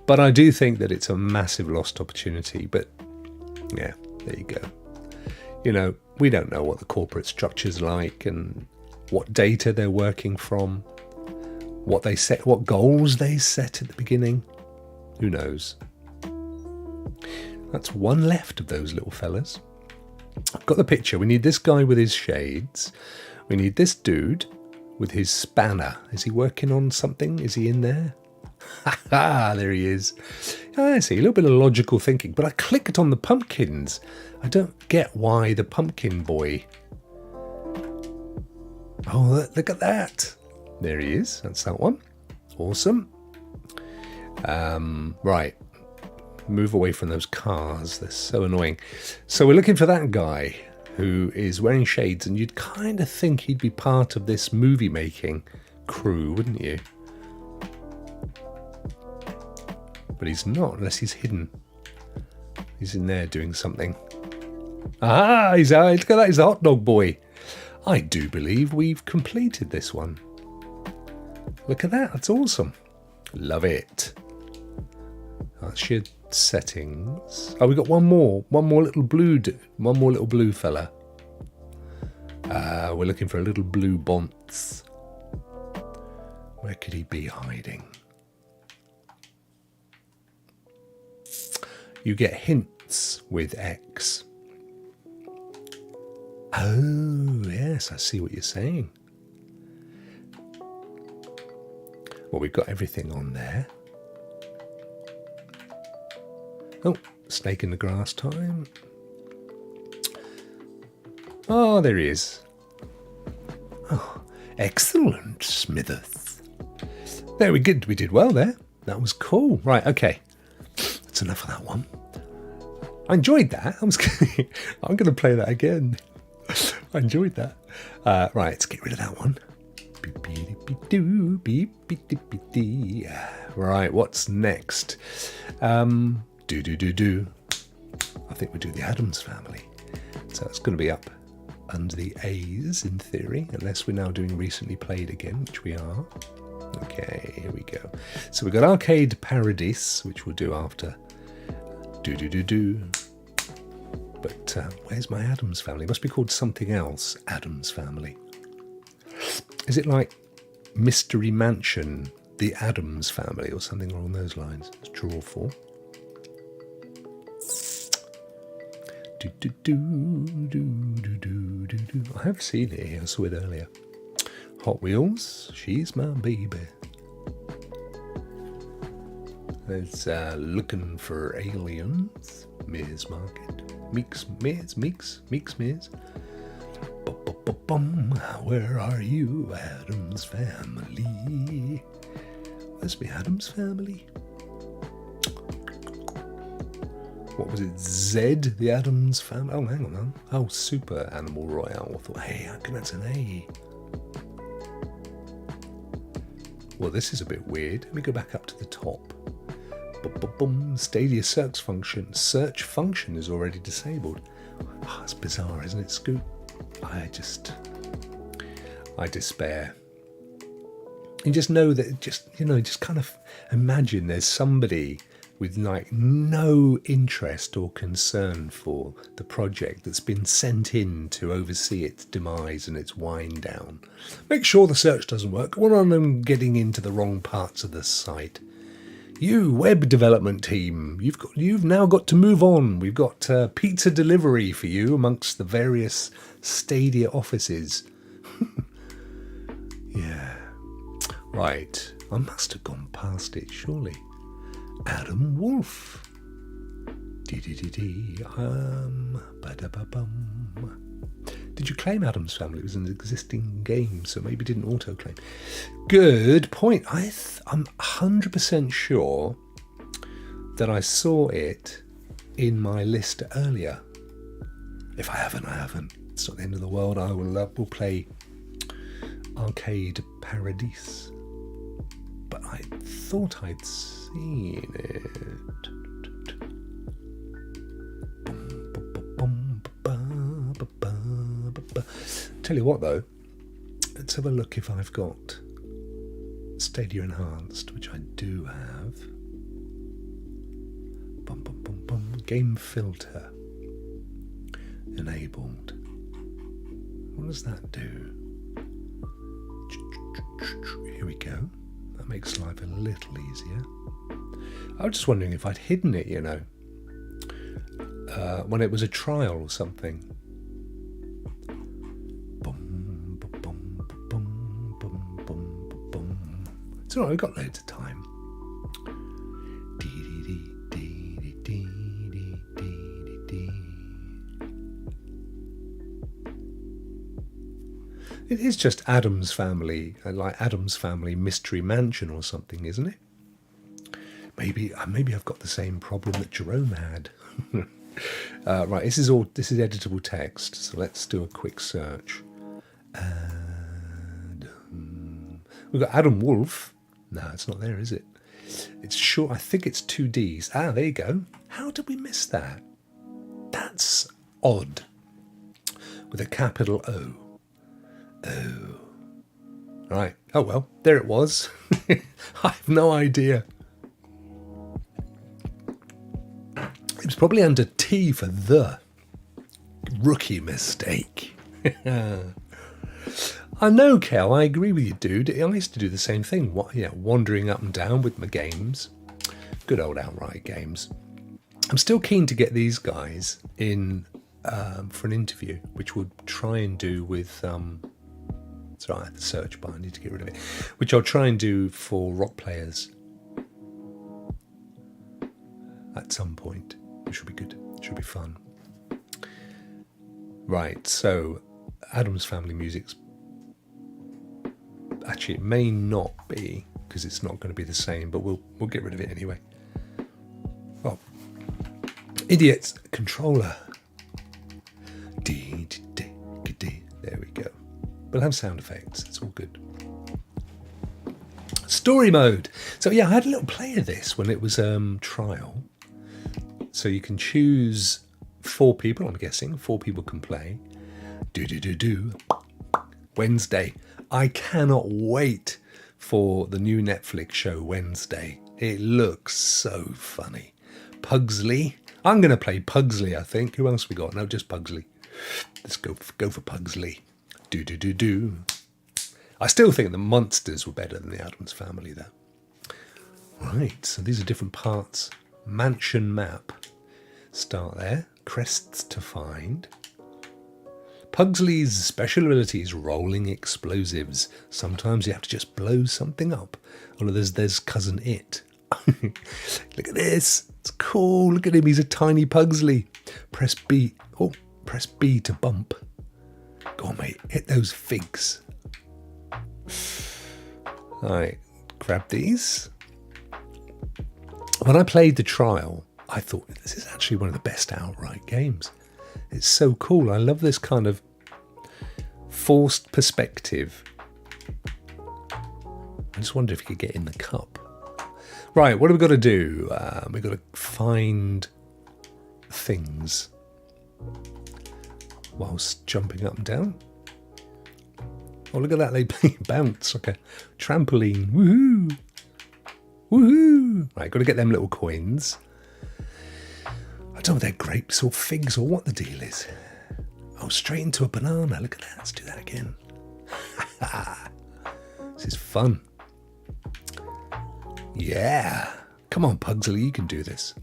But I do think that it's a massive lost opportunity. But yeah, there you go. You know, we don't know what the corporate structure's like and what data they're working from, what goals they set at the beginning. Who knows? That's one left of those little fellas. I've got the picture. We need this guy with his shades. We need this dude with his spanner. Is he working on something? Is he in there? Ha ha, there he is. I see, a little bit of logical thinking, but I clicked on the pumpkins. I don't get why the pumpkin boy. Oh, look at that. There he is. That's that one. Awesome. Right. Move away from those cars. They're so annoying. So we're looking for that guy who is wearing shades, and you'd kind of think he'd be part of this movie making crew, wouldn't you? But he's not, unless he's hidden. He's in there doing something. Ah, look at that, he's the hot dog boy. I do believe we've completed this one. Look at that, that's awesome. Love it. That's your settings. Oh, we got one more little blue fella. We're looking for a little blue bonce. Where could he be hiding? You get hints with X. Oh, yes, I see what you're saying. Well, we've got everything on there. Oh, snake in the grass time. Oh, there he is. Oh, excellent, Smithers. There we did. We did well there. That was cool. Right, okay. That's enough of that one. I enjoyed that. I'm going to play that again. I enjoyed that. Right, let's get rid of that one. Right, what's next? I think we do the Addams Family. So it's going to be up under the A's in theory, unless we're now doing recently played again, which we are. Okay, here we go. So we've got Arcade Paradise, which we'll do after But where's my Addams Family? It must be called something else. Addams Family. Is it like Mystery Mansion, the Addams Family, or something along those lines? Let's draw for. I have seen it here. I saw it earlier. Hot Wheels. She's my baby. There's Looking for Aliens. Mears Market. Meeks. Where are you, Addams Family? Where's me Addams Family? What was it? Zed, the Addams Family? Oh, hang on. Oh, Super Animal Royale. I thought, hey, how come that's an A? Well, this is a bit weird. Let me go back up to the top. Stadia search function. Search function is already disabled. Oh, it's bizarre, isn't it, Scoot? I despair. You just know that, just kind of imagine there's somebody with like no interest or concern for the project that's been sent in to oversee its demise and its wind down. Make sure the search doesn't work. What on them getting into the wrong parts of the site? You web development team, you've now got to move on. We've got pizza delivery for you amongst the various Stadia offices. Yeah. Right. I must have gone past it, surely. Adam Wolf. Did you claim Adam's Family? It was an existing game, so maybe didn't auto-claim. Good point. I'm 100% sure that I saw it in my list earlier. If I haven't, I haven't. It's not the end of the world. I will play Arcade Paradise. But I thought I'd seen it. Tell you what though, let's have a look if I've got Stadia Enhanced, which I do have. Game filter enabled. What does that do? Here we go. That makes life a little easier. I was just wondering if I'd hidden it, when it was a trial or something. It's alright, we've got loads of time. It is just Adam's Family, like Adam's Family Mystery Mansion or something, isn't it? Maybe I've got the same problem that Jerome had. Right, this is editable text, so let's do a quick search. We've got Adam Wolf. No, it's not there, is it? It's short. I think it's 2 Ds. Ah, there you go. How did we miss that? That's odd. With a capital O. Oh. Right. Oh, well, there it was. I have no idea. It was probably under T for the. Rookie mistake. I know, Kel, I agree with you, dude. I used to do the same thing. Wandering up and down with my games. Good old outright games. I'm still keen to get these guys in for an interview, which we'll try and do with... sorry, I have the search bar. I need to get rid of it. Which I'll try and do for Rokk players at some point. Which will be good. Should be fun. Right, so Adam's Family music's... Actually, it may not be, because it's not going to be the same, but we'll get rid of it anyway. Oh, idiots! Controller. There we go. We'll have sound effects. It's all good. Story mode. So yeah, I had a little play of this when it was trial. So you can choose 4 people. I'm guessing 4 people can play. Wednesday. I cannot wait for the new Netflix show Wednesday. It looks so funny. Pugsley. I'm going to play Pugsley, I think. Who else we got? No, just Pugsley. Let's go for Pugsley. I still think the Monsters were better than the Addams Family, though. Right, so these are different parts. Mansion map. Start there. Crests to find. Pugsley's special ability is rolling explosives. Sometimes you have to just blow something up. Oh, there's Cousin It. Look at this. It's cool. Look at him. He's a tiny Pugsley. Press B. Oh, press B to bump. Go on, mate. Hit those figs. All right. Grab these. When I played the trial, I thought this is actually one of the best outright games. It's so cool. I love this kind of forced perspective. I just wonder if you could get in the cup. Right, what have we got to do? We've got to find things whilst jumping up and down. Oh, look at that. They bounce like a trampoline. Woohoo! Woohoo! Right, got to get them little coins. I don't know if they're grapes or figs or what the deal is. Oh, straight into a banana. Look at that. Let's do that again. This is fun. Yeah. Come on, Pugsley. You can do this.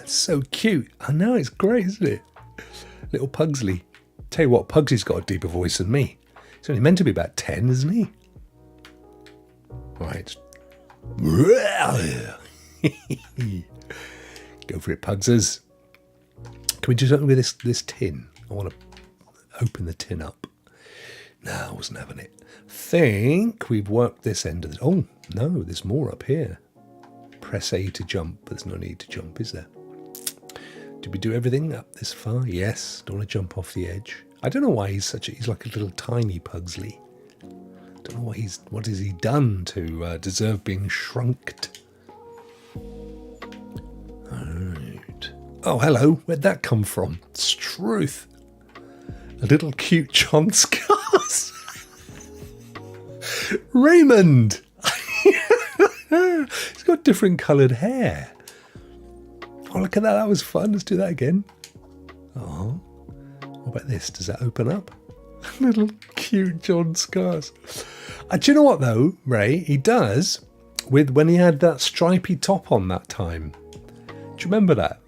So cute. I know, it's great, isn't it? Little Pugsley. Tell you what, Pugsley's got a deeper voice than me. He's only meant to be about 10, isn't he? Right. Go for it, Pugses. Can we do something with this tin? I want to open the tin up. No, I wasn't having it. Think we've worked this end of the... Oh, no, there's more up here. Press A to jump, but there's no need to jump, is there? Did we do everything up this far? Yes. Don't want to jump off the edge. I don't know why he's like a little tiny Pugsley. Don't know what has he done to deserve being shrunked. Alright. Oh, hello. Where'd that come from? Struth. A little cute John Scars. Raymond. He's got different coloured hair. Oh, look at that. That was fun. Let's do that again. Oh. What about this? Does that open up? Little cute John Scars. Do you know what, though, Ray? He does when he had that stripy top on that time. Do you remember that?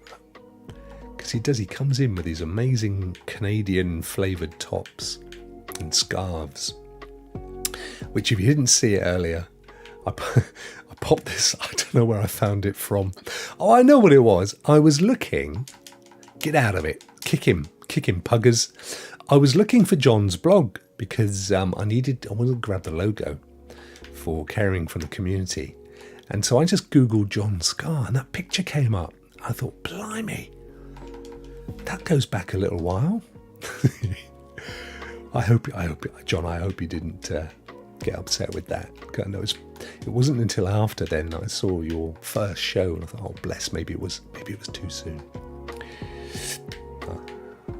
Because he does. He comes in with these amazing Canadian flavoured tops and scarves. Which, if you didn't see it earlier, I popped this. I don't know where I found it from. Oh, I know what it was. I was looking. Get out of it. Kick him, puggers. I was looking for John's blog because I wanted to grab the logo for Caring for the Community. And so I just Googled John Scar and that picture came up. I thought, blimey, that goes back a little while. I hope, John, I hope you didn't get upset with that. I know it wasn't until after then I saw your first show and I thought, oh, bless, maybe it was too soon.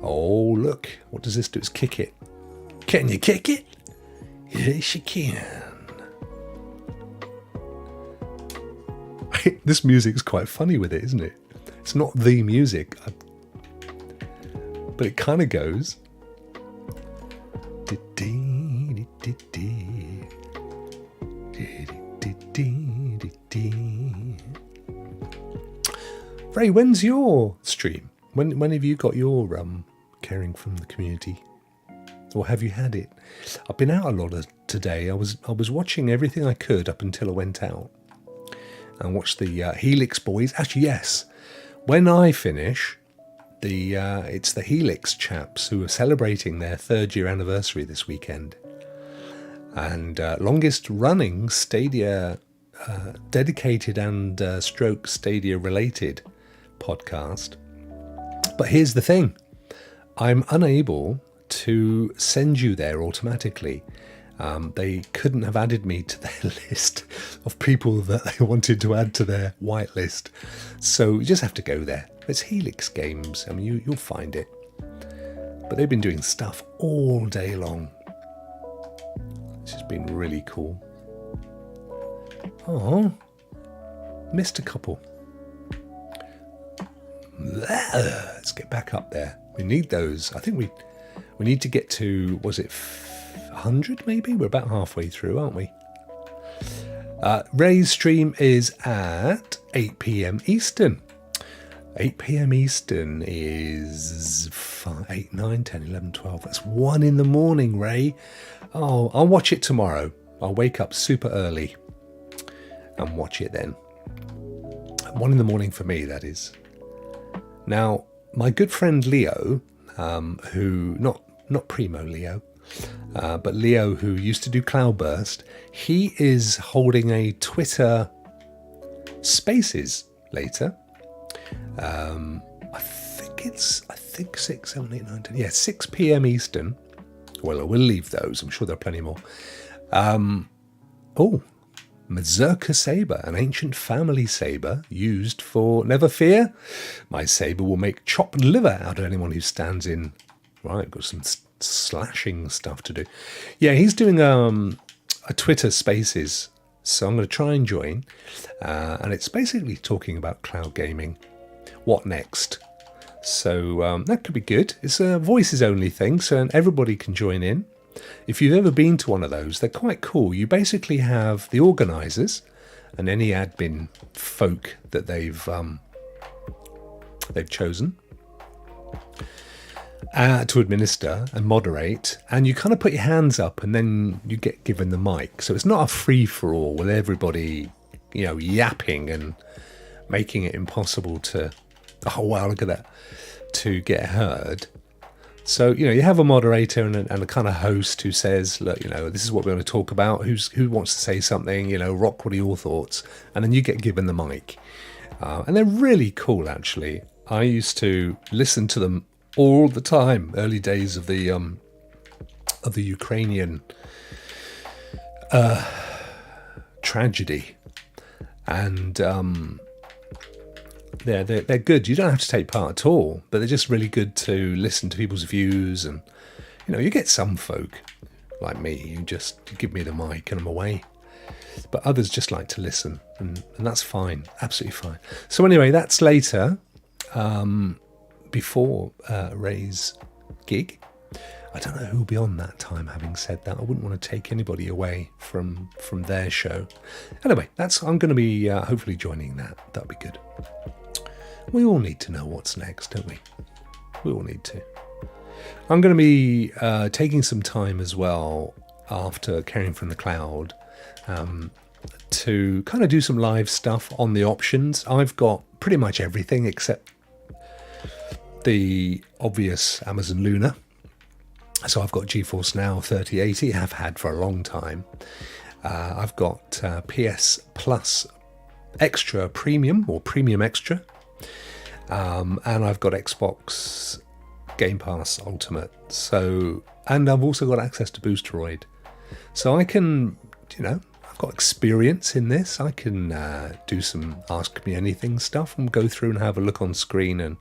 Oh, look, what does this do? It's kick it. Can you kick it? Yes, you can. This music's quite funny with it, isn't it? It's not the music, but it kind of goes. Ray, when's your stream? When have you got your Caring from the Community? Or have you had it? I've been out a lot today. I was watching everything I could up until I went out and watched the Helix boys. Actually, yes. When I finish, it's the Helix chaps who are celebrating their 3rd year anniversary this weekend. And longest running Stadia dedicated and stroke Stadia related podcast. But here's the thing. I'm unable to send you there automatically. They couldn't have added me to their list of people that they wanted to add to their whitelist. So you just have to go there. It's Helix Games. I mean, you'll find it. But they've been doing stuff all day long. It's just been really cool. Oh, missed a couple. Let's get back up there. We need those. I think we need to get to, was it 100 maybe? We're about halfway through, aren't we? Ray's stream is at 8 p.m. Eastern. 8 p.m. Eastern is 8, 9, 10, 11, 12. That's 1 in the morning, Ray. Oh, I'll watch it tomorrow. I'll wake up super early and watch it then. 1 in the morning for me, that is. Now, my good friend Leo, who, not Primo Leo, but Leo, who used to do Cloudburst, he is holding a Twitter Spaces later. I think 6, 7, 8, 9, 10. Yeah, 6 p.m. Eastern. Well, I will leave those. I'm sure there are plenty more. Mazurka saber, an ancient family saber used for, never fear, my saber will make chopped liver out of anyone who stands in. Right, got some slashing stuff to do. Yeah, he's doing a Twitter Spaces, so I'm going to try and join. And it's basically talking about cloud gaming. What next? So that could be good. It's a voices only thing, so everybody can join in. If you've ever been to one of those, they're quite cool. You basically have the organisers and any admin folk that they've chosen to administer and moderate, and you kind of put your hands up and then you get given the mic. So it's not a free-for-all with everybody, yapping and making it impossible to, oh wow, look at that, to get heard. So, you have a moderator and a kind of host who says, look, this is what we're going to talk about. Who wants to say something? Rokk, what are your thoughts? And then you get given the mic. And they're really cool, actually. I used to listen to them all the time. Early days of the Ukrainian tragedy, and they're good. You don't have to take part at all, but they're just really good to listen to people's views. And you get some folk like me, you give me the mic and I'm away. But others just like to listen, and that's fine, absolutely fine. So anyway, that's later, before Ray's gig. I don't know who'll be on that time. Having said that, I wouldn't want to take anybody away from their show. Anyway, I'm going to be hopefully joining that. That'll be good. We all need to know what's next, don't we? We all need to. I'm going to be taking some time as well after Caring from the Cloud to kind of do some live stuff on the options. I've got pretty much everything except the obvious Amazon Luna. So I've got GeForce Now 3080, have had for a long time. I've got PS Plus Extra Premium, or Premium Extra. And I've got Xbox Game Pass Ultimate. And I've also got access to Boosteroid. So I can, I've got experience in this. I can do some Ask Me Anything stuff and go through and have a look on screen. And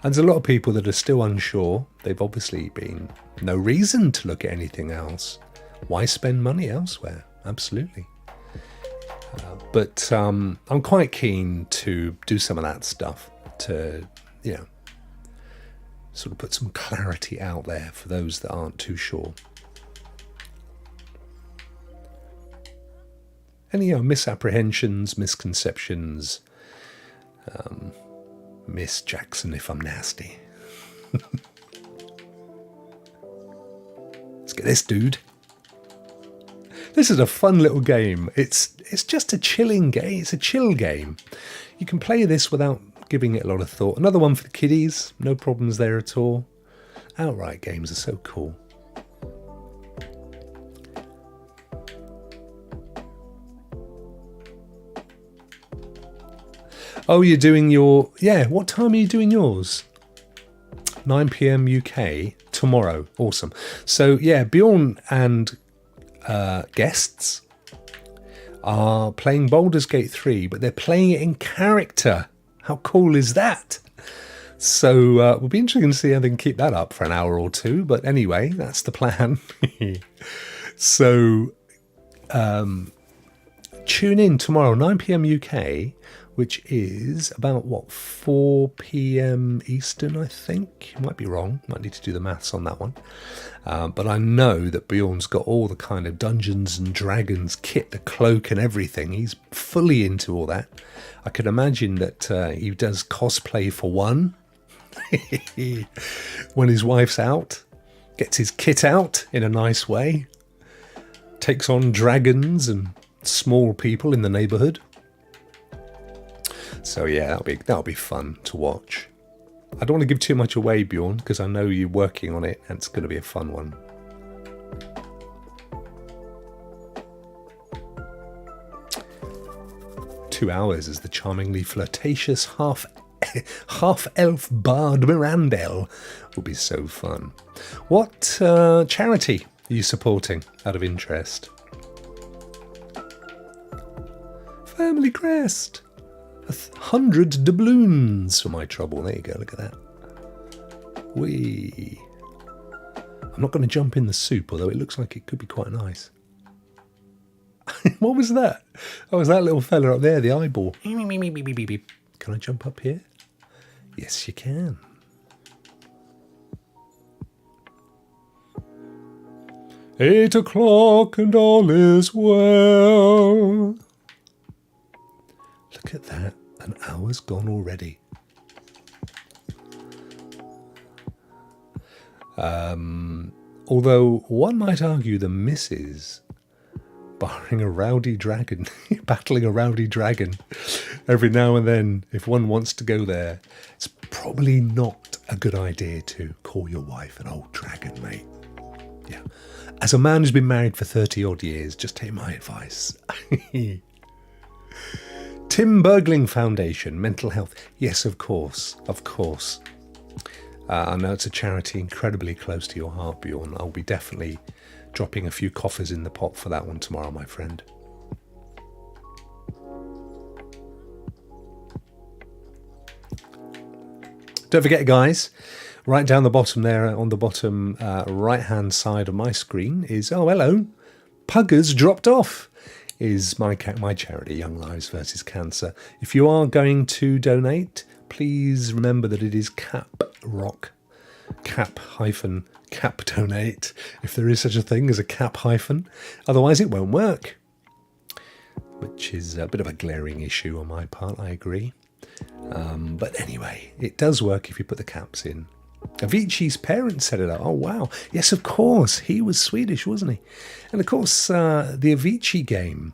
there's a lot of people that are still unsure. They've obviously been no reason to look at anything else. Why spend money elsewhere? Absolutely. But I'm quite keen to do some of that stuff to, sort of put some clarity out there for those that aren't too sure. Any misapprehensions, misconceptions, Miss Jackson if I'm nasty. Let's get this, dude. This is a fun little game. It's just a chilling game. It's a chill game. You can play this without giving it a lot of thought. Another one for the kiddies. No problems there at all. Outright games are so cool. Oh, you're doing your... Yeah, what time are you doing yours? 9 p.m. UK tomorrow. Awesome. So, yeah, Bjorn and guests are playing Baldur's Gate 3, but they're playing it in character. How cool is that? So, it'll be interesting to see how they can keep that up for an hour or two. But anyway, that's the plan. So, tune in tomorrow, 9 p.m. UK, which is about, 4 p.m. Eastern, I think. Might be wrong. Might need to do the maths on that one. But I know that Bjorn's got all the kind of Dungeons and Dragons kit, the cloak and everything. He's fully into all that. I could imagine that he does cosplay for one when his wife's out. Gets his kit out in a nice way. Takes on dragons and small people in the neighbourhood. So yeah, that'll be fun to watch. I don't want to give too much away, Bjorn, because I know you're working on it and it's going to be a fun one. "2 hours as the charmingly flirtatious half-elf bard Mirandel will be so fun. What charity are you supporting out of interest?" Family Crest. 100 doubloons for my trouble. There you go, look at that. Whee. I'm not going to jump in the soup, although it looks like it could be quite nice. What was that? Oh, was that little fella up there, the eyeball. Can I jump up here? Yes, you can. "8 o'clock and all is well." Look at that, an hour's gone already. Although one might argue the missus, barring a rowdy dragon, battling a rowdy dragon, every now and then, if one wants to go there, it's probably not a good idea to call your wife an old dragon, mate. Yeah. As a man who's been married for 30 odd years, just take my advice. Tim Bergling Foundation, Mental Health. Yes, of course. Of course. I know it's a charity incredibly close to your heart, Bjorn. I'll be definitely dropping a few coffers in the pot for that one tomorrow, my friend. Don't forget, guys, right down the bottom there, on the bottom right-hand side of my screen is, oh, hello, Puggers Dropped Off is my charity, Young Lives versus Cancer. If you are going to donate, please remember that it is Rokk, cap donate, if there is such a thing as a cap hyphen. Otherwise, it won't work, which is a bit of a glaring issue on my part, I agree. But anyway, it does work if you put the caps in. Avicii's parents set it up. Oh, wow. Yes, of course. He was Swedish, wasn't he? And of course, the Avicii game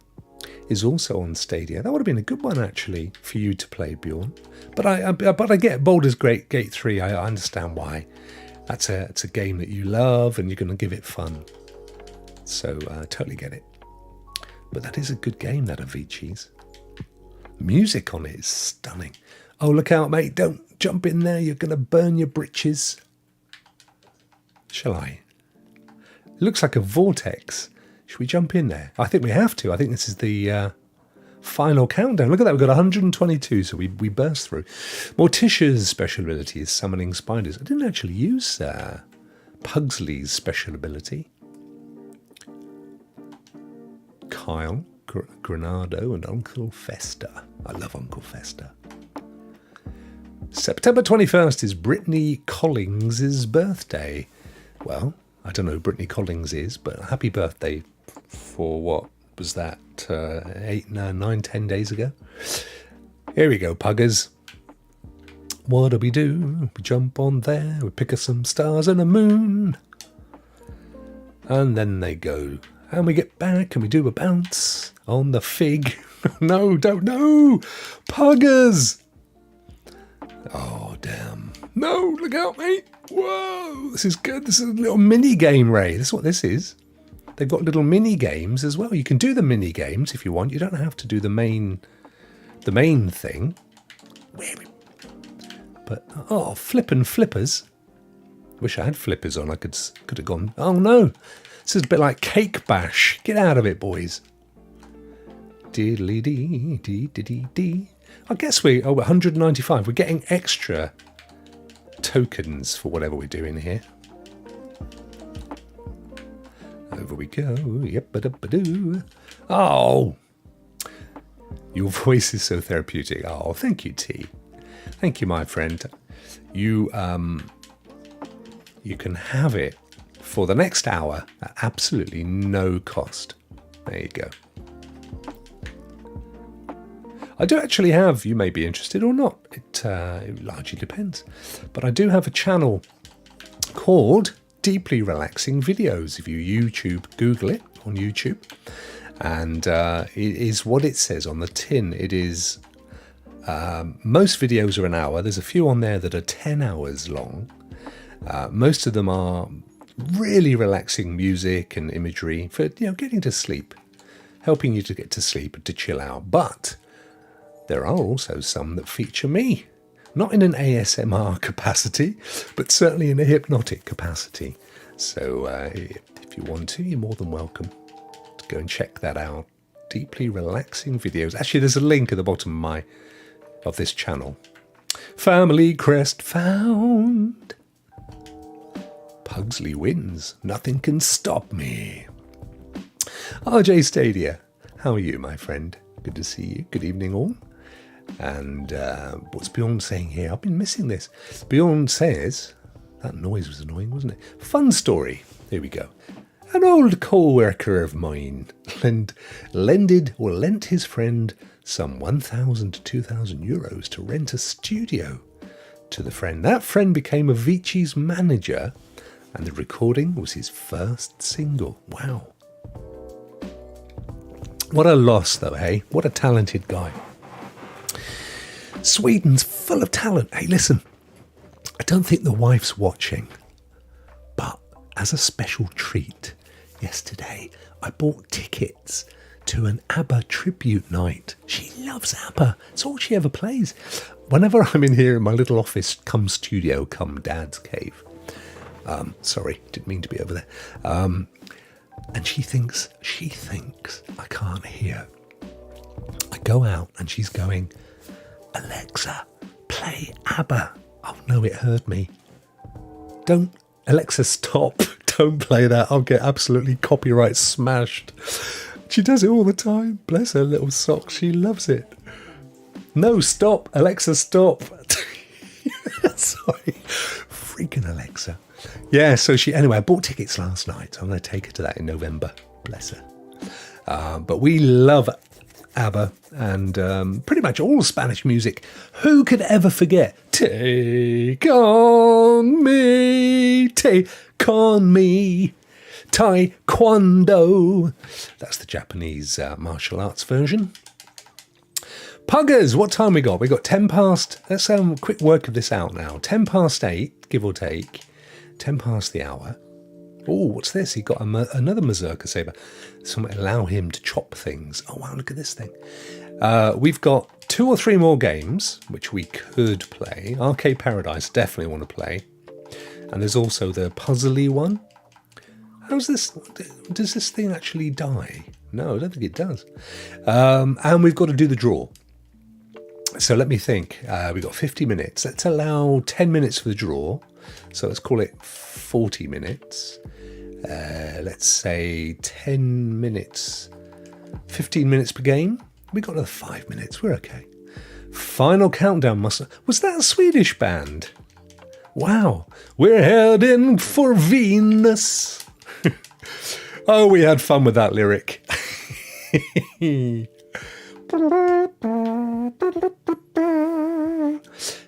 is also on Stadia. That would have been a good one, actually, for you to play, Bjorn. But I get Baldur's Gate 3. I understand why. It's a game that you love and you're going to give it fun. So totally get it. But that is a good game, that Avicii's. Music on it is stunning. Oh, look out, mate. Don't jump in there. You're going to burn your britches. Shall I? It looks like a vortex. Should we jump in there? I think we have to. I think this is the final countdown. Look at that. We've got 122, so we burst through. Morticia's special ability is summoning spiders. I didn't actually use Pugsley's special ability. Kyle, Granado, and Uncle Fester. I love Uncle Fester. September 21st is Brittany Collins' birthday. Well, I don't know who Brittany Collins is, but happy birthday for what was that, 10 days ago? Here we go, Puggers. What do? We jump on there, we pick us some stars and a moon. And then they go. And we get back and we do a bounce on the fig. No, don't, no! Puggers! Oh, damn. No, look out, mate. Whoa, this is good. This is a little mini game, Ray. This is what this is. They've got little mini games as well. You can do the mini games if you want. You don't have to do the main thing. But, oh, flippin' flippers. Wish I had flippers on. I could have gone, oh, no. This is a bit like Cake Bash. Get out of it, boys. Diddly-dee. I guess we're 195. We're getting extra tokens for whatever we're doing here. Over we go. Yep-a-da-ba-doo. Oh! Your voice is so therapeutic. Oh, thank you, T. Thank you, my friend. You can have it for the next hour at absolutely no cost. There you go. I do actually have, you may be interested or not, it largely depends, but I do have a channel called Deeply Relaxing Videos. If you Google it on YouTube, and it is what it says on the tin. It is, most videos are an hour. There's a few on there that are 10 hours long. Most of them are really relaxing music and imagery for, getting to sleep, helping you to get to sleep and to chill out. But there are also some that feature me, not in an ASMR capacity, but certainly in a hypnotic capacity. So if you want to, you're more than welcome to go and check that out. Deeply Relaxing Videos. Actually, there's a link at the bottom of this channel. Family crest found. Pugsley wins. Nothing can stop me. RJ Stadia, how are you, my friend? Good to see you. Good evening, all. And what's Bjorn saying here? I've been missing this. Bjorn says, that noise was annoying, wasn't it? Fun story. Here we go. An old co-worker of mine lent his friend some 1,000 to 2,000 euros to rent a studio to the friend. That friend became Avicii's manager, and the recording was his first single. Wow. What a loss, though, hey? What a talented guy. Sweden's full of talent. Hey, listen, I don't think the wife's watching, but as a special treat, yesterday I bought tickets to an ABBA tribute night. She loves ABBA. It's all she ever plays. Whenever I'm in here in my little office, come studio, come dad's cave. Sorry, didn't mean to be over there. And she thinks I can't hear. I go out and she's going, Alexa, play ABBA. Oh no, it heard me. Don't, Alexa, stop. Don't play that. I'll get absolutely copyright smashed. She does it all the time. Bless her little socks. She loves it. No, stop. Alexa, stop. Sorry. Freaking Alexa. Yeah, so anyway, I bought tickets last night. I'm going to take her to that in November. Bless her. But we love ABBA and pretty much all Spanish music. Who could ever forget? Take on me, take on me, Taekwondo. That's the Japanese martial arts version. Puggers, what time we got? We got 10 past, let's quick work of this out now. 10 past 8, give or take. 10 past the hour. Oh, what's this? He got another Mazurka saber. Somebody allow him to chop things. Oh, wow, look at this thing. We've got 2 or 3 more games, which we could play. Arcade Paradise, definitely want to play. And there's also the puzzly one. How's this? Does this thing actually die? No, I don't think it does. And we've got to do the draw. So let me think. We've got 50 minutes. Let's allow 10 minutes for the draw. So let's call it 40 minutes. Let's say 10 minutes, 15 minutes per game. We got another 5 minutes. We're okay. Final countdown was that a Swedish band? Wow. We're heading for Venus. Oh, we had fun with that lyric.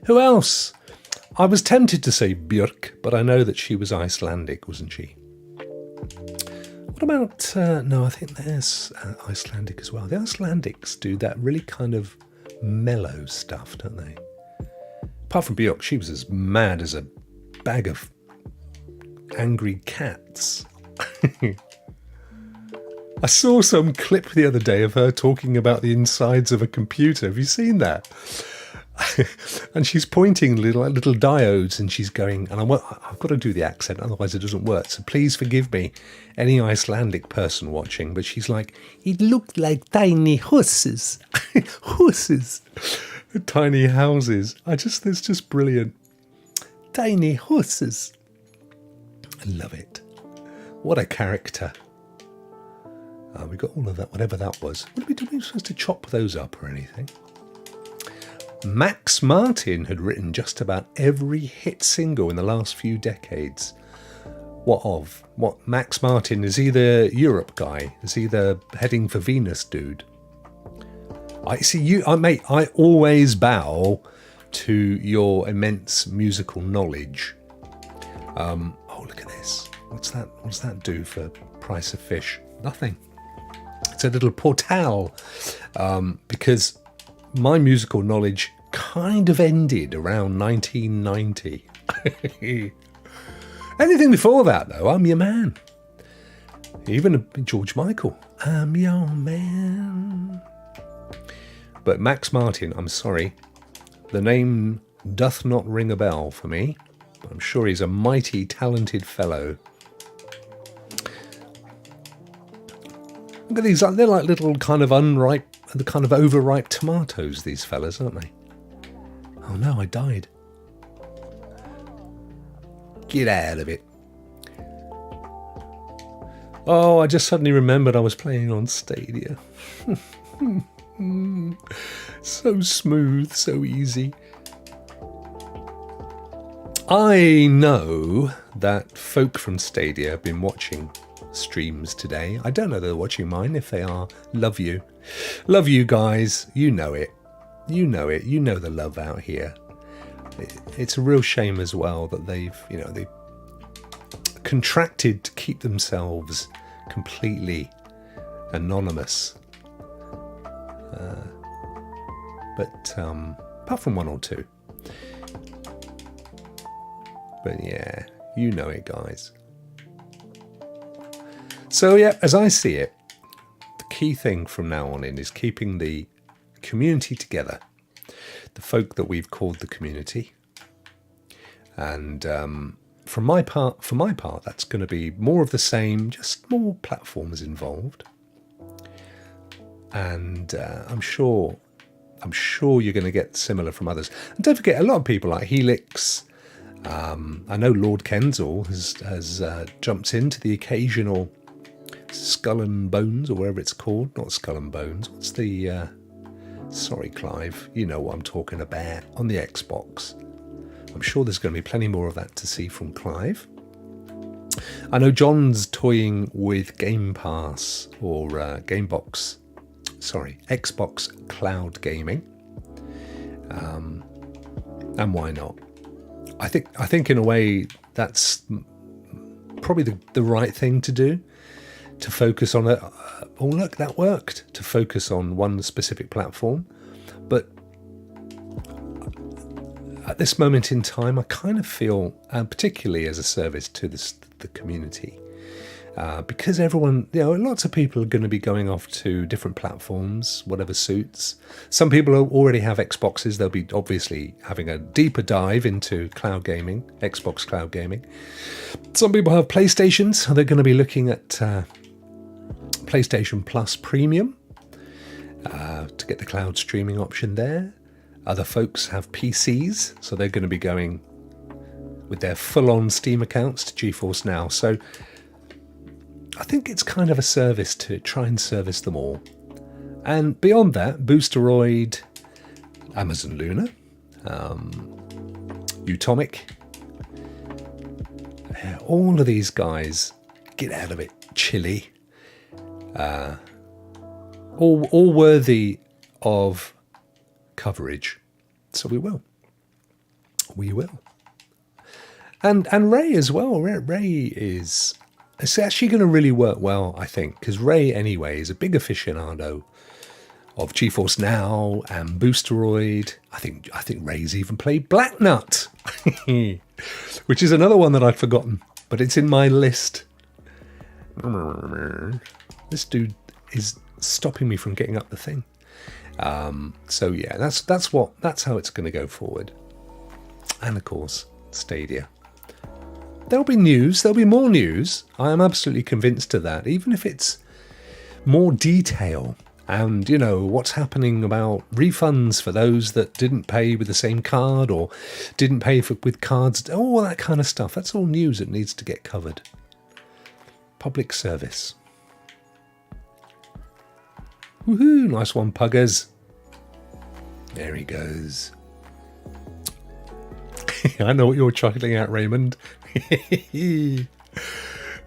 Who else? I was tempted to say Björk, but I know that she was Icelandic, wasn't she? What about... no, I think there's Icelandic as well. The Icelandics do that really kind of mellow stuff, don't they? Apart from Björk, she was as mad as a bag of angry cats. I saw some clip the other day of her talking about the insides of a computer. Have you seen that? And she's pointing little diodes and she's going, and I've got to do the accent, otherwise it doesn't work. So please forgive me, any Icelandic person watching, but she's like, it looked like tiny horses. Horses. Tiny houses. It's just brilliant. Tiny horses. I love it. What a character. We got all of that, whatever that was. What are we doing? We're supposed to chop those up or anything? Max Martin had written just about every hit single in the last few decades. What Max Martin is he the Europe guy? Is he the heading for Venus dude? I see you, mate. I always bow to your immense musical knowledge. Oh, look at this. What's that? What's that do for price of fish? Nothing. It's a little portal, because my musical knowledge kind of ended around 1990. Anything before that, though, I'm your man. Even George Michael, I'm your man. But Max Martin, I'm sorry, the name doth not ring a bell for me. I'm sure he's a mighty talented fellow. Look at these, they're like little kind of unripe, the kind of overripe tomatoes, these fellas, aren't they? Oh no, I died. Get out of it. Oh, I just suddenly remembered I was playing on Stadia. So smooth, so easy. I know that folk from Stadia have been watching streams today. I don't know they're watching mine. If they are, love you. Love you guys. You know it. You know it. You know the love out here. It's a real shame as well that they've contracted to keep themselves completely anonymous. But apart from one or two. But yeah, you know it, guys. So yeah, as I see it, the key thing from now on in is keeping the community together, the folk that we've called the community. And for my part, that's going to be more of the same, just more platforms involved. And I'm sure you're going to get similar from others. And don't forget, a lot of people like Helix. I know Lord Kensal has jumped into the occasional Skull and Bones, or whatever it's called. Not Skull and Bones. What's the... sorry, Clive. You know what I'm talking about. On the Xbox. I'm sure there's going to be plenty more of that to see from Clive. I know John's toying with Game Pass or Xbox Cloud Gaming. And why not? I think in a way that's probably the right thing to do, to focus on it. Oh look, that worked. To focus on one specific platform. But at this moment in time, I kind of feel, particularly as a service to the community, because everyone, lots of people are going to be going off to different platforms, whatever suits. Some people already have Xboxes. They'll be obviously having a deeper dive into cloud gaming, Xbox cloud gaming. Some people have PlayStations. They're going to be looking at PlayStation Plus Premium to get the cloud streaming option there. Other folks have PCs, so they're going to be going with their full-on Steam accounts to GeForce Now. So I think it's kind of a service to try and service them all. And beyond that, Boosteroid, Amazon Luna, Utomic, all of these guys, get out of it, Chili, all worthy of coverage. So we will. And Ray as well. Ray is... It's actually going to really work well, I think, because Ray, anyway, is a big aficionado of GeForce Now and Boosteroid. I think Ray's even played Black Nut, which is another one that I'd forgotten, but it's in my list. This dude is stopping me from getting up the thing. So yeah, that's how it's going to go forward. And of course, Stadia. There'll be news, there'll be more news. I am absolutely convinced of that, even if it's more detail and, what's happening about refunds for those that didn't pay with the same card or didn't pay with cards, all that kind of stuff. That's all news that needs to get covered. Public service. Woohoo, nice one, Puggers. There he goes. I know what you're chuckling at, Raymond.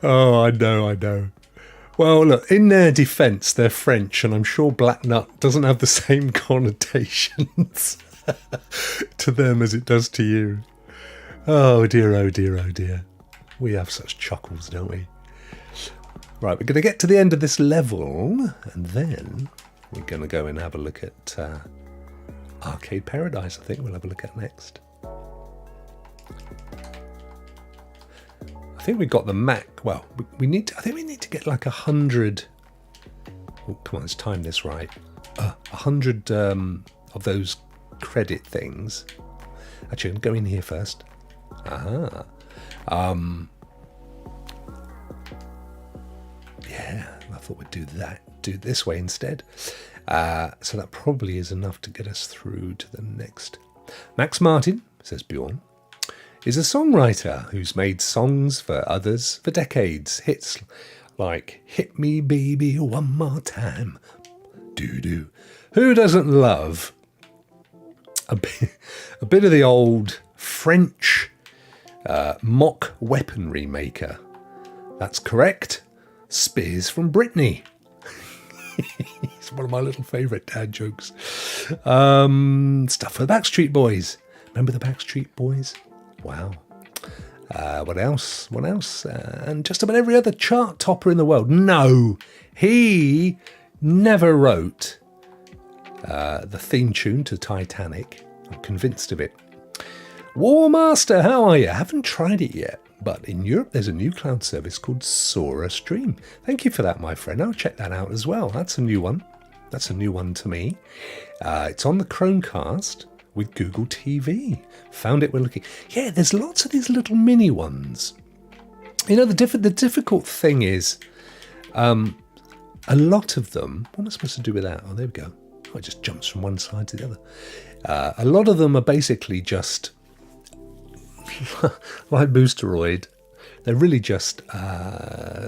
Oh, I know. Well, look, in their defence, they're French, and I'm sure Black Nut doesn't have the same connotations to them as it does to you. Oh dear, oh dear, oh dear. We have such chuckles, don't we? Right, we're going to get to the end of this level, and then we're going to go and have a look at Arcade Paradise, I think we'll have a look at next. I think we've got the Mac. Well, we need to get like 100. Oh, come on, let's time this right. 100 of those credit things. Actually, I'm going in here first. Yeah, I thought we'd do it this way instead. So that probably is enough to get us through to the next. Max Martin, says Bjorn, is a songwriter who's made songs for others for decades. Hits like Hit Me Baby One More Time. Doo-doo. Who doesn't love a bit of the old French mock weaponry maker? That's correct. Spears from Britney. It's one of my little favourite dad jokes. Stuff for the Backstreet Boys. Remember the Backstreet Boys? Wow. What else? And just about every other chart topper in the world. No, he never wrote the theme tune to Titanic. I'm convinced of it. War Master, how are you? I haven't tried it yet, but in Europe there's a new cloud service called Sora Stream. Thank you for that, my friend. I'll check that out as well. That's a new one. That's a new one to me. It's on the Chromecast with Google TV. Found it when looking. Yeah, there's lots of these little mini ones. You know, the difficult thing is, a lot of them, what am I supposed to do with that? Oh, there we go. Oh, it just jumps from one side to the other. A lot of them are basically just, like Boosteroid, they're really just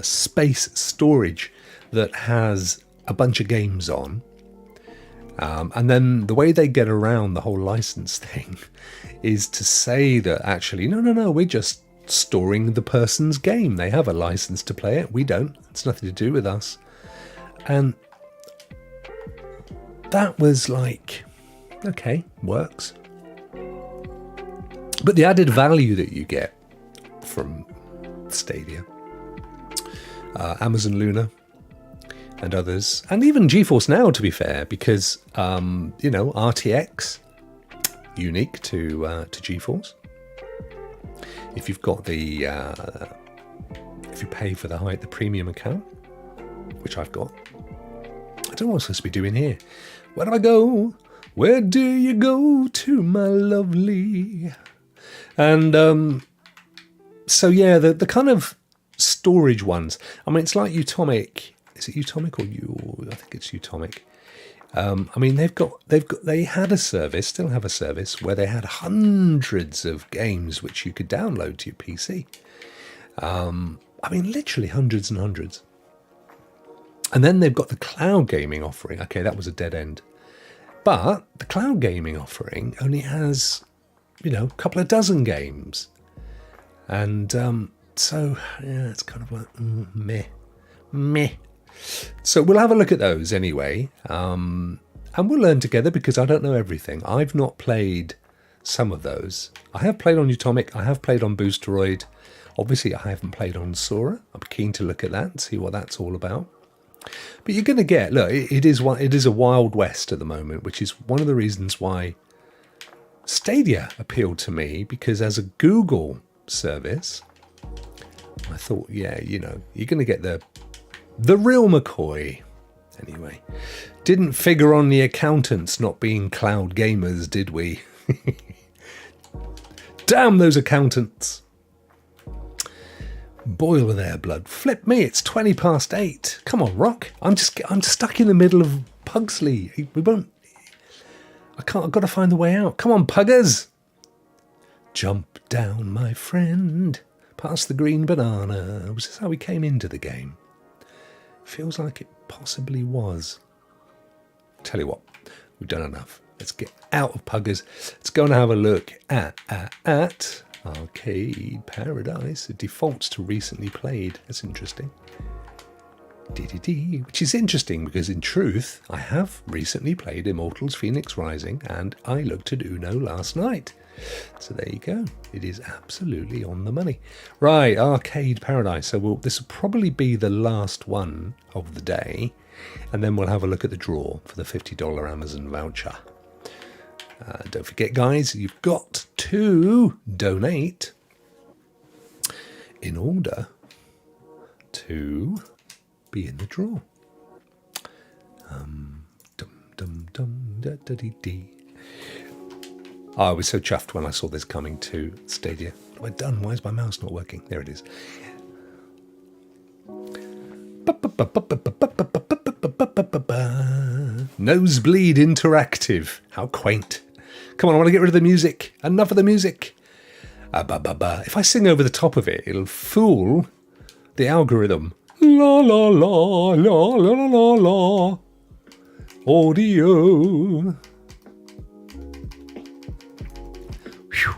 space storage that has a bunch of games on. And then the way they get around the whole license thing is to say that actually, no, we're just storing the person's game. They have a license to play it. We don't. It's nothing to do with us. And that was like, okay, works. But the added value that you get from Stadia, Amazon Luna, and others, and even GeForce Now, to be fair, because RTX, unique to GeForce. If you've got the, if you pay for the premium account, which I've got, I don't know what I'm supposed to be doing here. Where do I go? Where do you go to, my lovely? And so yeah, the kind of storage ones. I mean, it's like Utomic. Is it Utomic or you? I think it's Utomic. I mean, they had a service, still have a service where they had hundreds of games which you could download to your PC. I mean, literally hundreds and hundreds. And then they've got the cloud gaming offering. Okay, that was a dead end. But the cloud gaming offering only has, a couple of dozen games. And so, yeah, it's kind of like, meh. So we'll have a look at those anyway. And we'll learn together because I don't know everything. I've not played some of those. I have played on Utomic. I have played on Boosteroid. Obviously, I haven't played on Sora. I'm keen to look at that and see what that's all about. But you're going to get, look, it is a wild west at the moment, which is one of the reasons why Stadia appealed to me, because as a Google service, I thought, yeah, you're going to get the real McCoy. Anyway, didn't figure on the accountants not being cloud gamers, did we? Damn those accountants. Boil their blood. Flip me, it's 20 past 8. Come on, Rokk. I'm stuck in the middle of Pugsley. I've got to find the way out. Come on, Puggers. Jump down, my friend. Past the green banana. Was this how we came into the game? Feels like it possibly was. Tell you what, we've done enough. Let's get out of Puggers. Let's go and have a look at Arcade Paradise. It defaults to recently played. That's interesting. Which is interesting because in truth, I have recently played Immortals Phoenix Rising and I looked at Uno last night. So there you go. It is absolutely on the money. Right, Arcade Paradise. So this will probably be the last one of the day. And then we'll have a look at the draw for the $50 Amazon voucher. Don't forget, guys, you've got to donate in order to be in the draw. I was so chuffed when I saw this coming to Stadia. What have I done? Why is my mouse not working? There it is. Nosebleed Interactive. How quaint. Come on, I want to get rid of the music. Enough of the music. If I sing over the top of it, it'll fool the algorithm. La la la la la la la. Audio. Whew.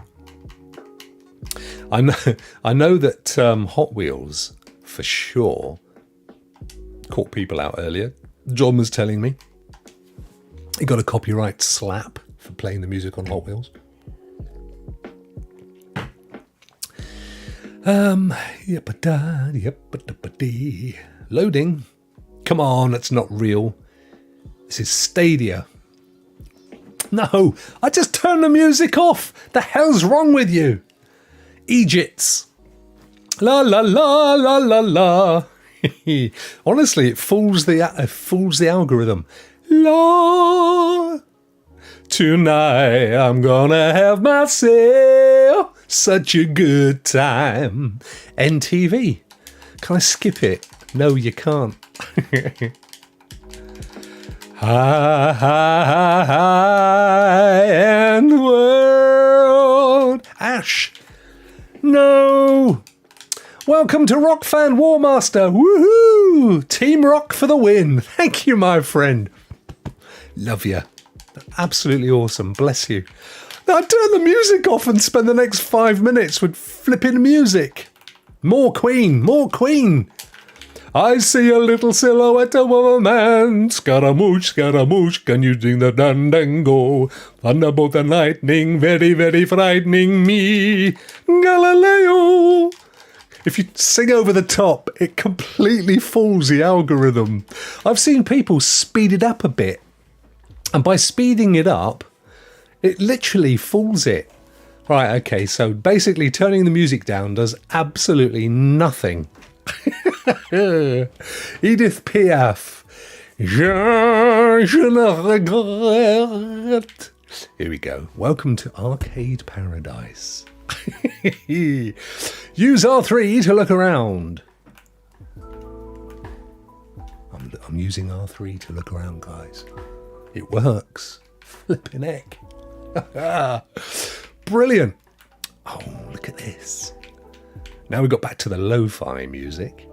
I know that Hot Wheels, for sure, caught people out earlier. John was telling me he got a copyright slap for playing the music on Hot Wheels. Loading. Come on, that's not real. This is Stadia. No, I just turned the music off. The hell's wrong with you? Egypts. La la la la la la. Honestly, it fools the algorithm. La. Tonight I'm gonna have myself such a good time. NTV. Can I skip it? No, you can't. High, high, high, and the world. Ash. No. Welcome to Rokk Fan Warmaster. Woohoo! Team Rokk for the win. Thank you, my friend. Love you. Absolutely awesome. Bless you. Now turn the music off and spend the next 5 minutes with flipping music. More Queen. More Queen. I see a little silhouette of a man. Scaramouche, Scaramouche, can you sing the dandango? Thunderbolt and lightning, very, very frightening me. Galileo. If you sing over the top, it completely fools the algorithm. I've seen people speed it up a bit. And by speeding it up, it literally fools it. Right, okay, so basically turning the music down does absolutely nothing. Edith Piaf. Je ne regrette. Here we go. Welcome to Arcade Paradise. Use R3 to look around. I'm using R3 to look around, guys. It works. Flipping heck. Brilliant. Oh, look at this. Now we got back to the lo-fi music.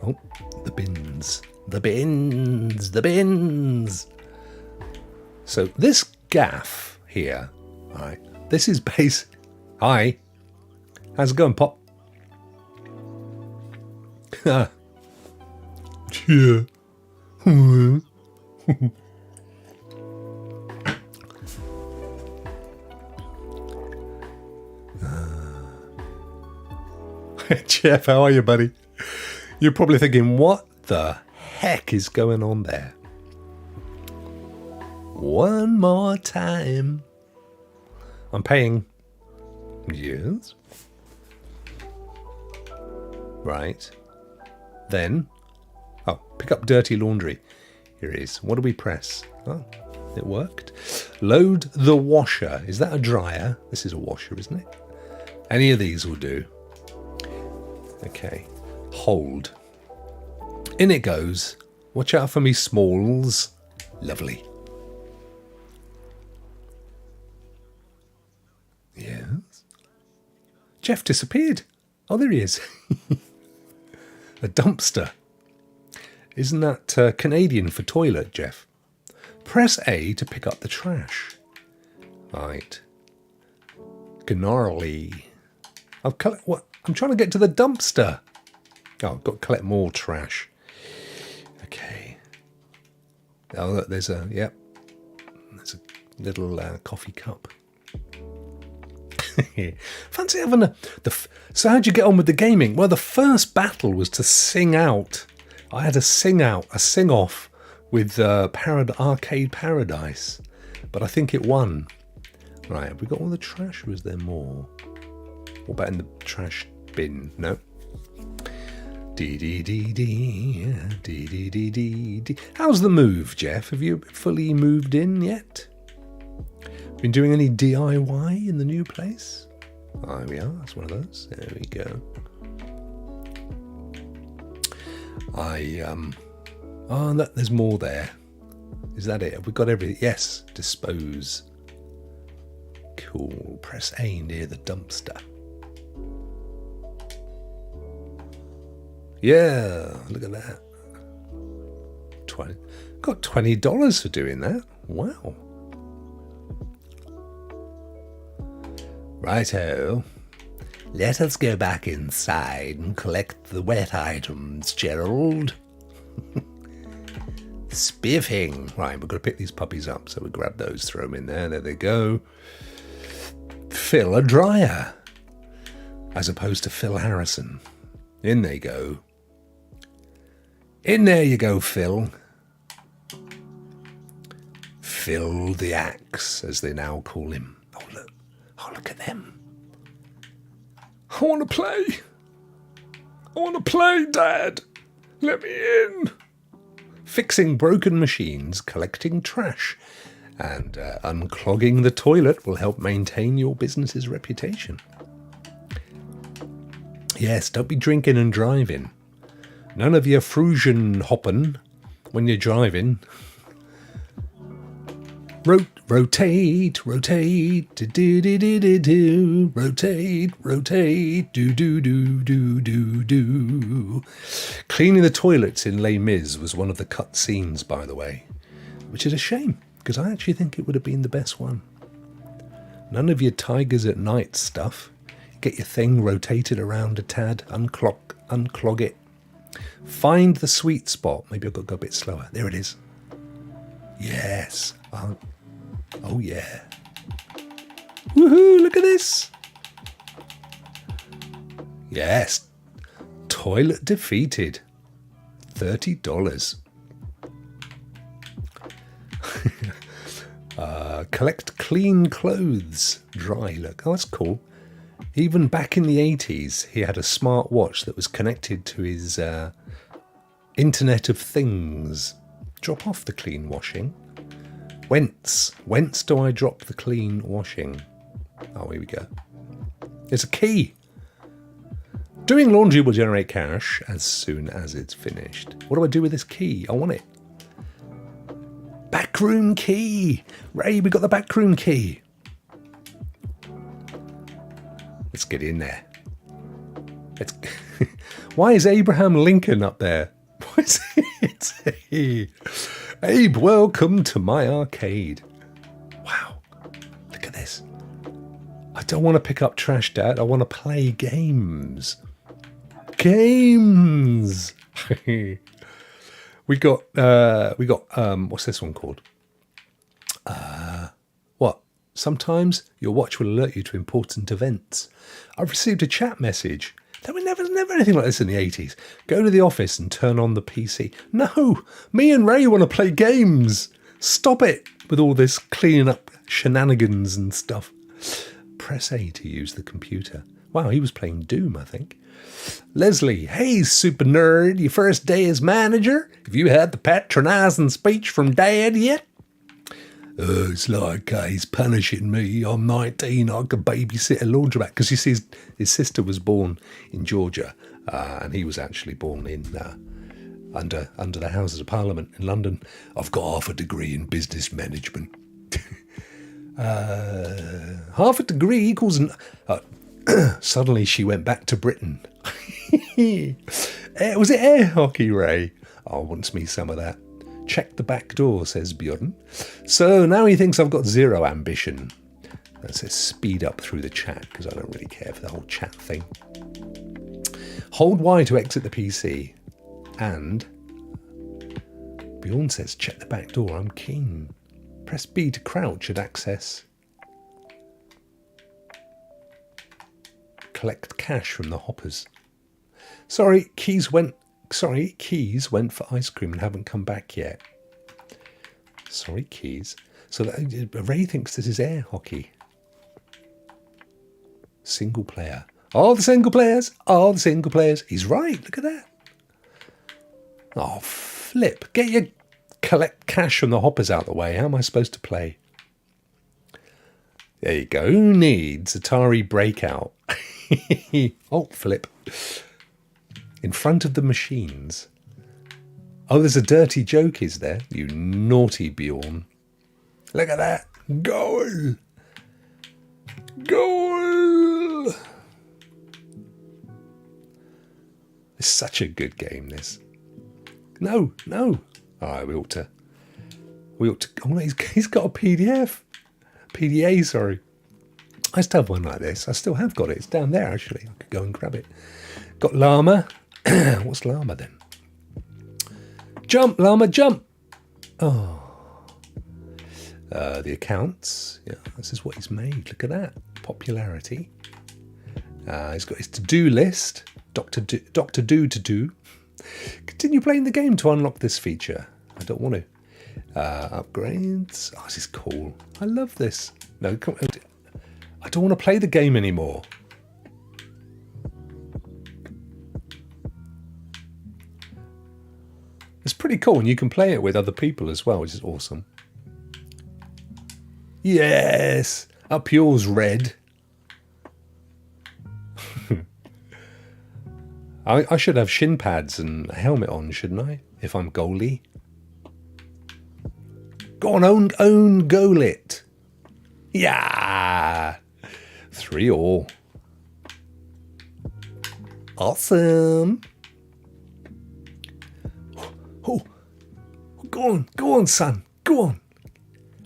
Oh, the bins. The bins. The bins. So this gaff here, right, this is base. Hi. How's it going, Pop? Yeah. Jeff, how are you, buddy? You're probably thinking, what the heck is going on there? One more time. I'm paying. Yes. Right. Then. Oh, pick up dirty laundry. Here it is. What do we press? Oh, it worked. Load the washer. Is that a dryer? This is a washer, isn't it? Any of these will do. Okay. Hold. In it goes. Watch out for me, Smalls. Lovely. Yes. Jeff disappeared. Oh, there he is. A dumpster. Isn't that Canadian for toilet, Jeff? Press A to pick up the trash. Right. Gnarly. I'm trying to get to the dumpster. Oh, I've got to collect more trash. Okay. Oh, look, there's a little coffee cup. Fancy having so how'd you get on with the gaming? Well, the first battle was to sing out. I had a sing-off with Arcade Paradise. But I think it won. Right, have we got all the trash or is there more? What about in the trash bin? No. Dee-dee-dee-dee. Dee-dee-dee-dee-dee. How's the move, Jeff? Have you fully moved in yet? Been doing any DIY in the new place? Oh, there we are. That's one of those. There we go. There's more there. Is that it? Have we got everything? Yes. Dispose. Cool. Press A near the dumpster. Yeah. Look at that. Got $20 for doing that. Wow. Righto. Let us go back inside and collect the wet items, Gerald. Spiffing. Right, we've got to pick these puppies up, so we grab those, throw them in there. There they go. Fill a dryer. As opposed to Phil Harrison. In they go. In there you go, Phil. Phil the Axe, as they now call him. Oh, look at them. I want to play. I want to play, Dad. Let me in. Fixing broken machines, collecting trash, and unclogging the toilet will help maintain your business's reputation. Yes, don't be drinking and driving. None of your Frusian hopping when you're driving. Rotate, do-do-do-do-do. Rotate, do-do-do-do-do-do. Cleaning the toilets in Les Mis was one of the cut scenes, by the way, which is a shame, because I actually think it would have been the best one. None of your tigers at night stuff. Get your thing rotated around a tad, unclog it. Find the sweet spot. Maybe I've got to go a bit slower. There it is. Yes. Oh yeah. Woohoo, look at this. Yes. Toilet defeated. $30. Collect clean clothes. Dry. Look, oh, that's cool. Even back in the 80s, he had a smart watch that was connected to his Internet of Things. Drop off the clean washing. Whence do I drop the clean washing? Oh, here we go. There's a key. Doing laundry will generate cash as soon as it's finished. What do I do with this key? I want it. Backroom key. Ray, we got the backroom key. Let's get in there. Why is Abraham Lincoln up there? Why is it? Abe, welcome to my arcade. Wow, look at this. I don't want to pick up trash, Dad. I want to play games. Games. we got what's this one called? What? Sometimes your watch will alert you to important events. I've received a chat message. There was never anything like this in the 80s. Go to the office and turn on the PC. No, me and Ray want to play games. Stop it with all this cleaning up shenanigans and stuff. Press A to use the computer. Wow, he was playing Doom, I think. Leslie, hey, super nerd, your first day as manager? Have you had the patronising speech from Dad yet? It's like he's punishing me. I'm 19. I could babysit a laundromat. Because you see, his sister was born in Georgia, and he was actually born in under the Houses of Parliament in London. I've got half a degree in business management. Half a degree equals... Suddenly she went back to Britain. Was it air hockey, Ray? Oh, wants me some of that. Check the back door, says Bjorn. So now he thinks I've got zero ambition. That says speed up through the chat, because I don't really care for the whole chat thing. Hold Y to exit the PC. And Bjorn says check the back door, I'm keen. Press B to crouch and access. Collect cash from the hoppers. Sorry, keys went for ice cream and haven't come back yet. Sorry, keys. So Ray thinks this is air hockey. Single player. All the single players. He's right. Look at that. Oh, flip. Get your collect cash from the hoppers out of the way. How am I supposed to play? There you go. Who needs Atari Breakout? Oh, flip. In front of the machines. Oh, there's a dirty joke, is there? You naughty Bjorn. Look at that. Goal. Goal. It's such a good game, this. No. All right, we ought to. Oh, he's got a PDF. PDA, sorry. I used to have one like this. I still have got it. It's down there, actually. I could go and grab it. Got llama. What's llama, then? Jump, llama, jump. Oh. The accounts. Yeah, this is what he's made. Look at that. Popularity. He's got his to-do list. Dr. Do to do. Continue playing the game to unlock this feature. I don't want to. Upgrades. Oh, this is cool. I love this. No, I don't want to play the game anymore. It's pretty cool, and you can play it with other people as well, which is awesome. Yes! Up yours, red. I should have shin pads and a helmet on, shouldn't I? If I'm goalie. Go on, own goal it. Yeah! 3-all. Awesome. Oh, go on, son. Go on.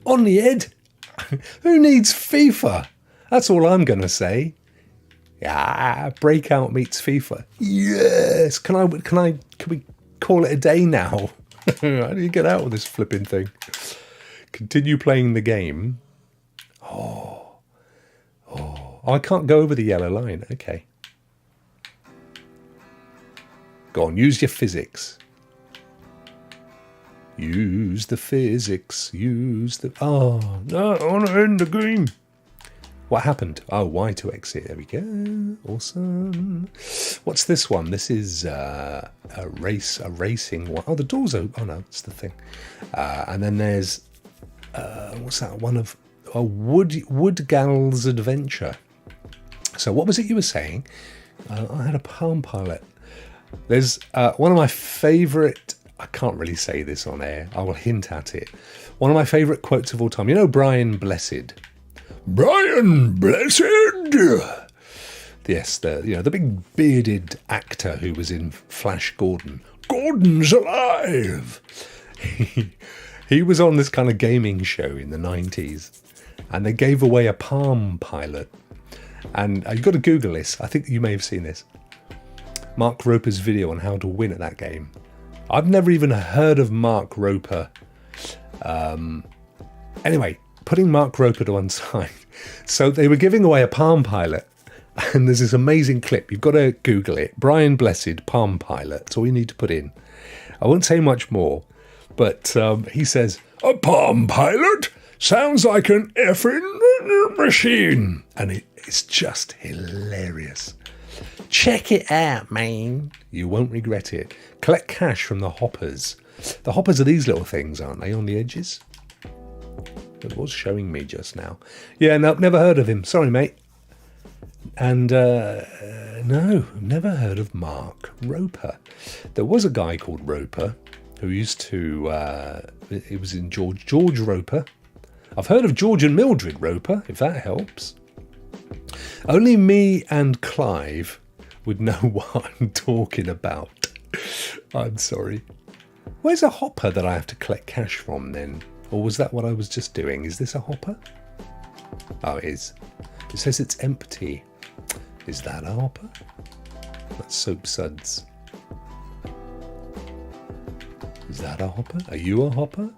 On the head. Who needs FIFA? That's all I'm going to say. Yeah, Breakout meets FIFA. Yes. Can we call it a day now? How do you get out of this flipping thing? Continue playing the game. Oh, I can't go over the yellow line. Okay. Go on, use your physics. Use the physics. Oh, no, I want to end the game. What happened? Oh, Y to exit. There we go. Awesome. What's this one? This is a racing one. Oh, the door's open. Oh, no, it's the thing. And then there's, what's that? One of Woodgal's Adventure. So what was it you were saying? I had a Palm Pilot. There's one of my favourite, I can't really say this on air. I will hint at it. One of my favourite quotes of all time. You know Brian Blessed? Brian Blessed! Yes, the big bearded actor who was in Flash Gordon. Gordon's alive! He was on this kind of gaming show in the 90s, and they gave away a Palm Pilot. And you've got to Google this. I think you may have seen this. Mark Roper's video on how to win at that game. I've never even heard of Mark Roper. Anyway, putting Mark Roper to one side. So they were giving away a Palm Pilot, and there's this amazing clip. You've got to Google it. Brian Blessed, Palm Pilot. That's all you need to put in. I won't say much more, but he says, a Palm Pilot sounds like an effing machine. And it's just hilarious. Check it out, man. You won't regret it. Collect cash from the hoppers. The hoppers are these little things, aren't they, on the edges? It was showing me just now. Yeah, no, never heard of him. Sorry, mate. And no, never heard of Mark Roper. There was a guy called Roper who used to, it was in George Roper. I've heard of George and Mildred Roper, if that helps. Only me and Clive would know what I'm talking about. I'm sorry. Where's a hopper that I have to collect cash from then? Or was that what I was just doing? Is this a hopper? Oh, it is. It says it's empty. Is that a hopper? That's Soap Suds. Is that a hopper? Are you a hopper?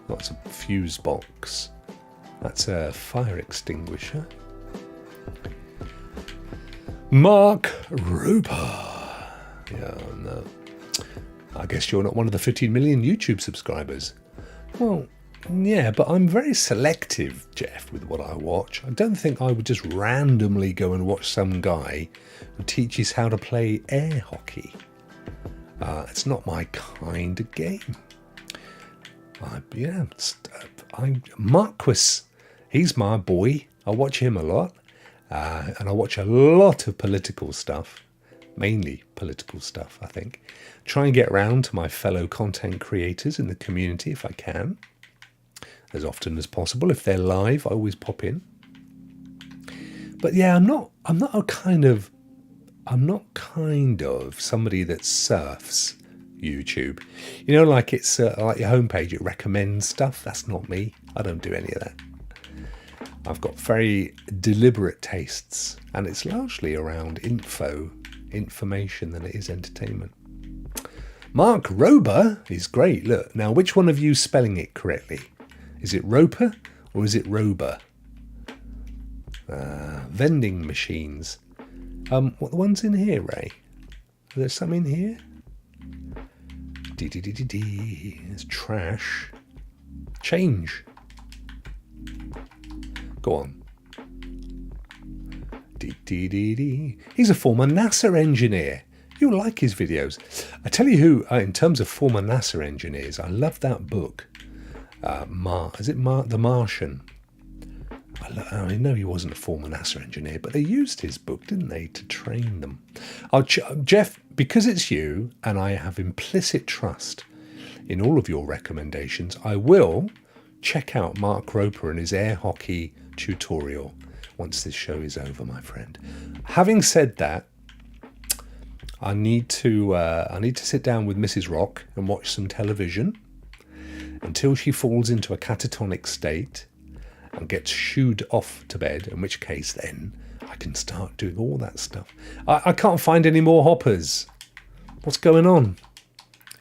That's a fuse box. That's a fire extinguisher. Mark Roper. Yeah, no. I guess you're not one of the 15 million YouTube subscribers. Well, yeah, but I'm very selective, Jeff, with what I watch. I don't think I would just randomly go and watch some guy who teaches how to play air hockey. It's not my kind of game. Marquis, he's my boy. I watch him a lot. And I watch a lot of political stuff. Mainly political stuff, I think. Try and get round to my fellow content creators in the community if I can. As often as possible. If they're live, I always pop in. But yeah, I'm not kind of somebody that surfs YouTube. You know, like it's like your homepage, it recommends stuff. That's not me. I don't do any of that. I've got very deliberate tastes, and it's largely around information than it is entertainment. Mark Roper is great. Look, now which one of you is spelling it correctly? Is it Roper or is it Rober? Vending machines. What the ones in here, Ray? Are there some in here? It's trash. Change. Go on. He's a former NASA engineer. You'll like his videos. I tell you who, in terms of former NASA engineers, I love that book. The Martian? I know he wasn't a former NASA engineer, but they used his book, didn't they, to train them. Jeff, because it's you and I have implicit trust in all of your recommendations, I will check out Mark Roper and his air hockey tutorial once this show is over, my friend. Having said that, I need to sit down with Mrs. Rokk and watch some television until she falls into a catatonic state and gets shooed off to bed, in which case then I can start doing all that stuff. I can't find any more hoppers. What's going on?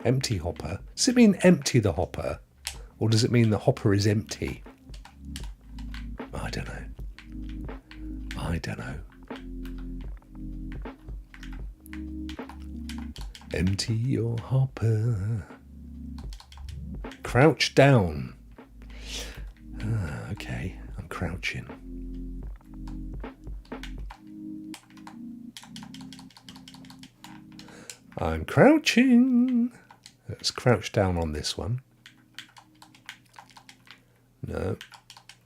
Empty hopper. Does it mean empty the hopper? Or does it mean the hopper is empty? I don't know. Empty your hopper. Crouch down. Okay, I'm crouching. I'm crouching. Let's crouch down on this one. No,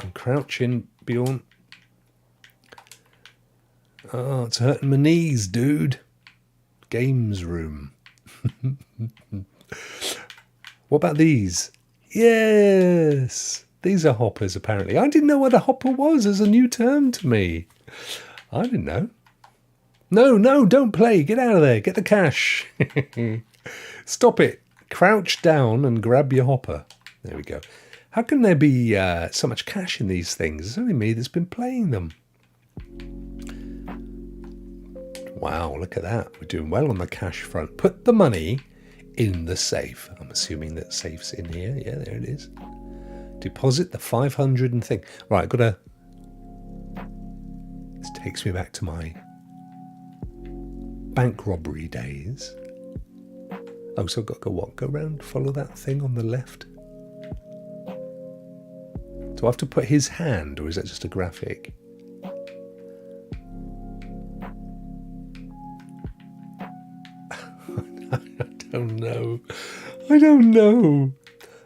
I'm crouching, Bjorn. Oh, it's hurting my knees, dude. Games room. What about these? Yes, these are hoppers, apparently. I didn't know what a hopper was. There's a new term to me. I didn't know. No, don't play. Get out of there. Get the cash. Stop it. Crouch down and grab your hopper. There we go. How can there be so much cash in these things? It's only me that's been playing them. Wow, look at that. We're doing well on the cash front. Put the money in the safe. I'm assuming that safe's in here. Yeah, there it is. Deposit the 500 and thing. Right, I've got to... This takes me back to my bank robbery days. Oh, so I've got to go what? Go around, follow that thing on the left? Do I have to put his hand, or is that just a graphic? I don't know.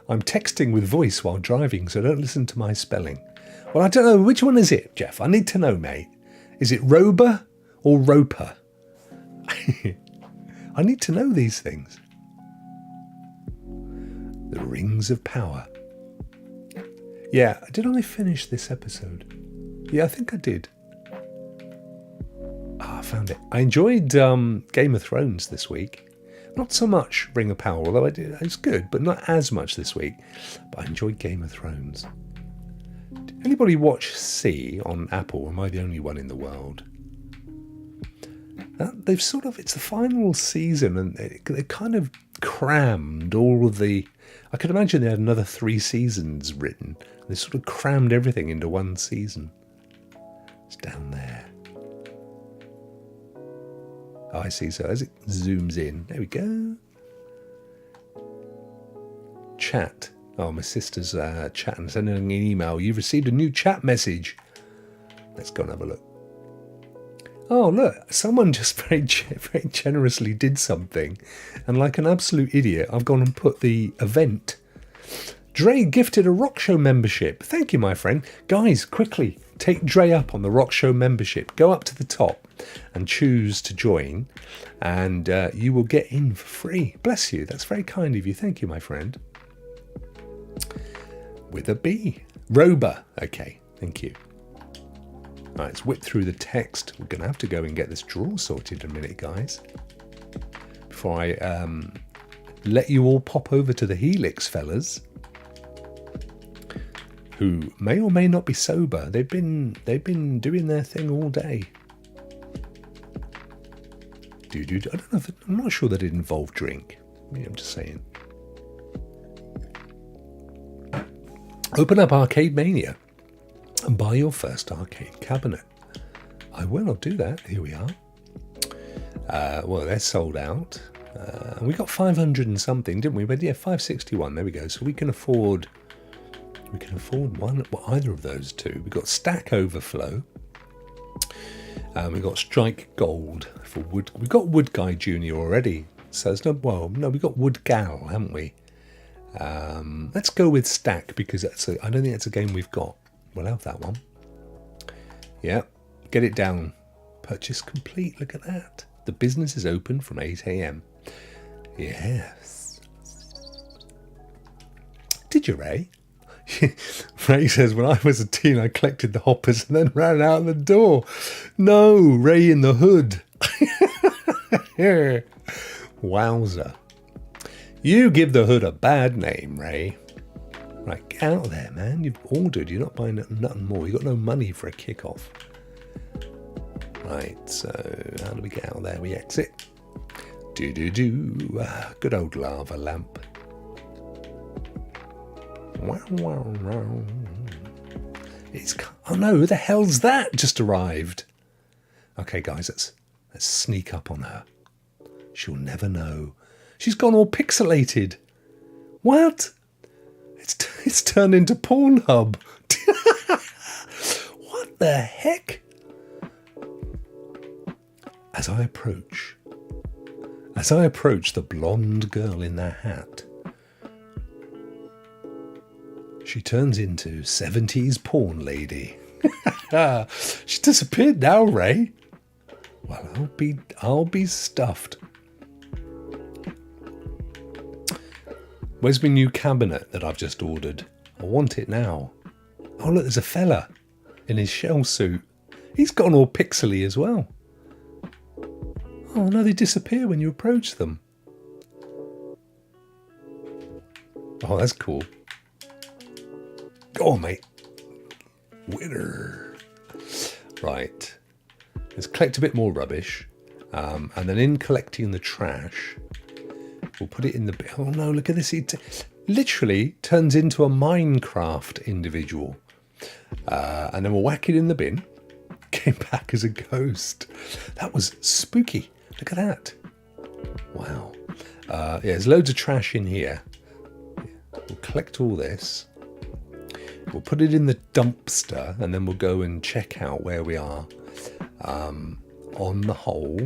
I'm texting with voice while driving, so don't listen to my spelling. Well, I don't know. Which one is it, Jeff? I need to know, mate. Is it Rober or Roper? I need to know these things. The Rings of Power. Yeah, did I finish this episode? Yeah, I think I did. I found it. I enjoyed Game of Thrones this week. Not so much Ring of Power, although it's good, but not as much this week. But I enjoyed Game of Thrones. Did anybody watch C on Apple? Or am I the only one in the world? They've it's the final season, and they kind of crammed all of the... I could imagine they had another 3 seasons written. They sort of crammed everything into one season. It's down there. Oh, I see. So as it zooms in, there we go. Chat. Oh, my sister's chatting, sending an email. You've received a new chat message. Let's go and have a look. Oh, look. Someone just very generously did something. And like an absolute idiot, I've gone and put the event. Dre gifted a Rokk Show membership. Thank you, my friend. Guys, quickly, take Dre up on the Rokk Show membership. Go up to the top and choose to join, and you will get in for free. Bless you. That's very kind of you. Thank you, my friend. With a B. Rober. Okay, thank you. All right, let's whip through the text. We're going to have to go and get this drawer sorted in a minute, guys. Before I let you all pop over to the Helix fellas, who may or may not be sober. They've been doing their thing all day. I don't know. I'm not sure that it involved drink. I'm just saying. Open up Arcade Mania and buy your first arcade cabinet. I'll do that. Here we are. Well, they're sold out. We got 500 and something, didn't we? But yeah, 561. There we go. So we can afford either of those two. We got Stack Overflow. We got Strike Gold for Wood. We got Wood Guy Junior already. So it's no. We got Wood Gal, haven't we? Let's go with Stack because I don't think that's a game we've got. We'll have that one. Yeah, get it down. Purchase complete. Look at that. The business is open from 8 a.m. Yes. Did you, Ray? Ray says, when I was a teen, I collected the hoppers and then ran out the door. No, Ray in the hood. Wowzer. You give the hood a bad name, Ray. Right, get out there, man. You've ordered. You're not buying nothing more. You've got no money for a kickoff. Right, so how do we get out there? We exit. Good old lava lamp. Wow. Oh no, who the hell's that just arrived? Okay, guys, let's sneak up on her. She'll never know. She's gone all pixelated. What? It's turned into Pornhub. What the heck? As I approach the blonde girl in the hat, she turns into 70s porn lady. She's disappeared now, Ray. Well, I'll be stuffed. Where's my new cabinet that I've just ordered? I want it now. Oh, look, there's a fella in his shell suit. He's gone all pixely as well. Oh, no, they disappear when you approach them. Oh, that's cool. Go on, mate. Winner. Right. Let's collect a bit more rubbish. And then in collecting the trash, we'll put it in the bin. Oh no, look at this. It literally turns into a Minecraft individual. And then we'll whack it in the bin. Came back as a ghost. That was spooky. Look at that. Wow. Yeah, there's loads of trash in here. We'll collect all this. We'll put it in the dumpster and then we'll go and check out where we are. On the whole,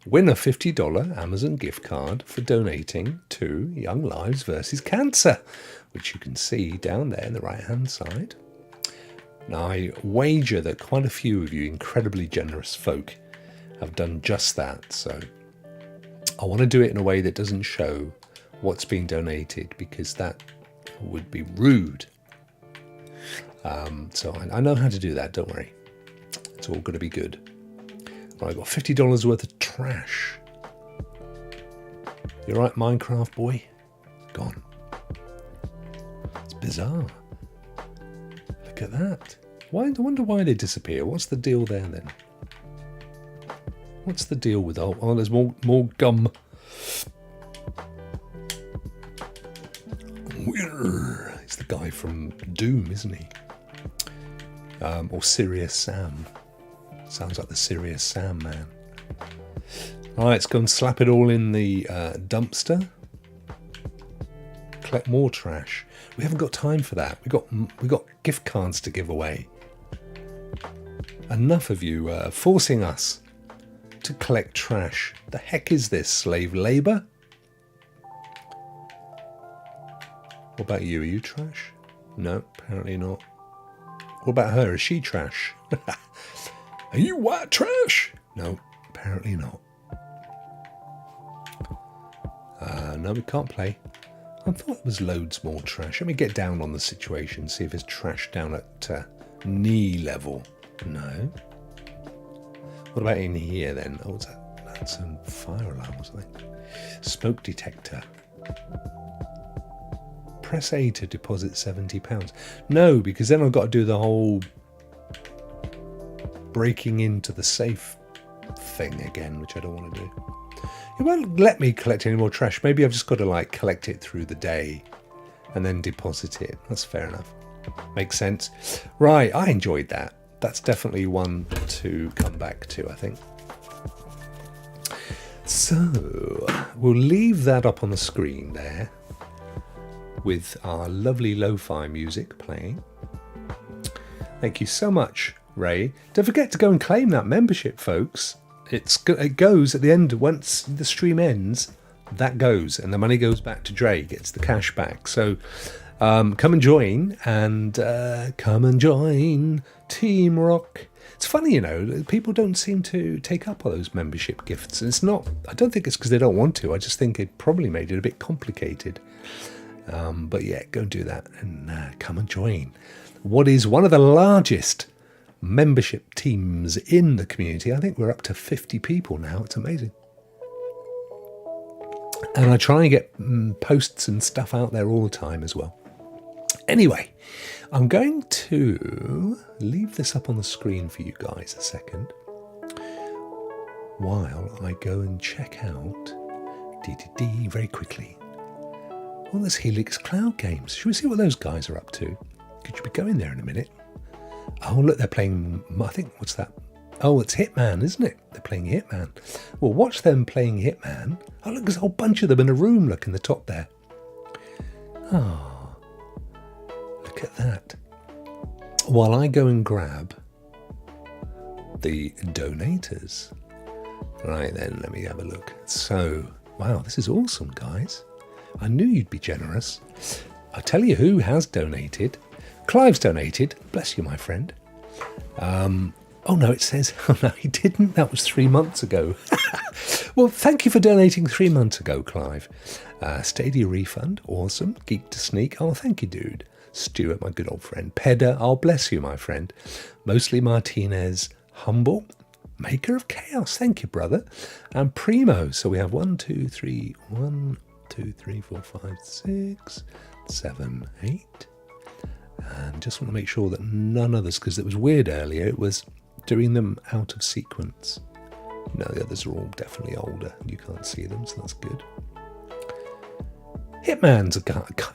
win a $50 Amazon gift card for donating to Young Lives versus Cancer, which you can see down there in the right-hand side. Now, I wager that quite a few of you incredibly generous folk have done just that. So I want to do it in a way that doesn't show what's being donated because that would be rude. So I know how to do that, don't worry. It's all going to be good. Right, I've got $50 worth of trash. You right, Minecraft boy? Gone. It's bizarre. Look at that. I wonder why they disappear. What's the deal there then? What's the deal with oh there's more gum. Winner. He's the guy from Doom, isn't he? Or Serious Sam. Sounds like the Serious Sam man. All right, let's go and slap it all in the dumpster. Collect more trash. We haven't got time for that. We got gift cards to give away. Enough of you forcing us to collect trash. The heck is this, slave labour? What about you? Are you trash? No, apparently not. What about her? Is she trash? Are you white trash? No, apparently not. No, we can't play. I thought there was loads more trash. Let me get down on the situation, see if there's trash down at knee level. No. What about in here then? Oh, what's that? That's a fire alarm or something. Smoke detector. Press A to deposit £70. No, because then I've got to do the whole breaking into the safe thing again, which I don't want to do. It won't let me collect any more trash. Maybe I've just got to like collect it through the day and then deposit it. That's fair enough. Makes sense. Right, I enjoyed that. that's definitely one to come back to, I think. So we'll leave that up on the screen there with our lovely lo-fi music playing. Thank you so much, Ray. Don't forget to go and claim that membership, folks. It goes at the end. Once the stream ends, that goes, and the money goes back to Dre, gets the cash back. So come and join, and come and join Team Rokk. It's funny, people don't seem to take up all those membership gifts. And it's not, I don't think it's because they don't want to. I just think it probably made it a bit complicated. But yeah, go and do that and come and join what is one of the largest membership teams in the community. I think we're up to 50 people now. It's amazing. And I try and get posts and stuff out there all the time as well. Anyway, I'm going to leave this up on the screen for you guys a second while I go and check out DDD very quickly. All this Helix Cloud games. Should we see what those guys are up to? Could you be going there in a minute? Oh, look, they're playing, I think, what's that? Oh, it's Hitman, isn't it? They're playing Hitman. Well, watch them playing Hitman. Oh, look, there's a whole bunch of them in a room. Look in the top there. Oh, look at that. While I go and grab the donators. Right then, let me have a look. So, wow, this is awesome, guys. I knew you'd be generous. I'll tell you who has donated. Clive's donated. Bless you, my friend. Oh, no, it says... Oh, no, he didn't. That was 3 months ago. Well, thank you for donating 3 months ago, Clive. Stadia refund. Awesome. Geek to Sneak. Oh, thank you, dude. Stuart, my good old friend. Pedder. Oh, bless you, my friend. Mostly Martinez. Humble. Maker of Chaos. Thank you, brother. And Primo. So we have 1, 2, 3, 1, 2, 3, 4, 5, 6, 7, 8. And just want to make sure that none others, because it was weird earlier, it was doing them out of sequence. No, the others are all definitely older. You can't see them, so that's good. Hitman's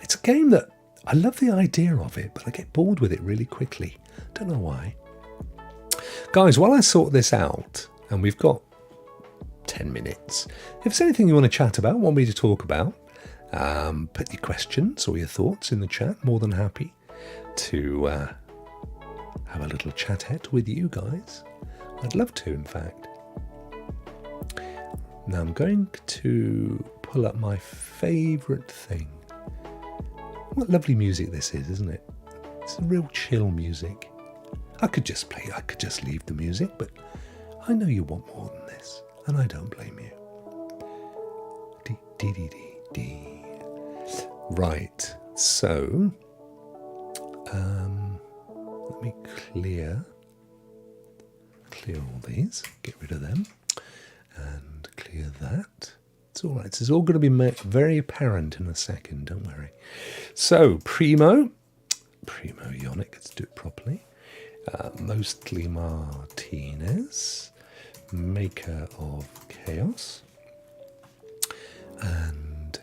it's a game that I love the idea of it, but I get bored with it really quickly. Don't know why. Guys, while I sort this out, and we've got 10 minutes, if there's anything you want to chat about, want me to talk about, put your questions or your thoughts in the chat. More than happy to have a little chat with you guys. I'd love to, in fact. Now I'm going to pull up my favourite thing. What lovely music this is, isn't it? It's real chill music. I could just leave the music, but I know you want more than this, and I don't blame you. D. Right, so let me clear all these, get rid of them, and clear that. It's all right. This is all going to be made very apparent in a second, don't worry. So, Primo Ionic, let's do it properly. Mostly Martinez, Maker of Chaos, and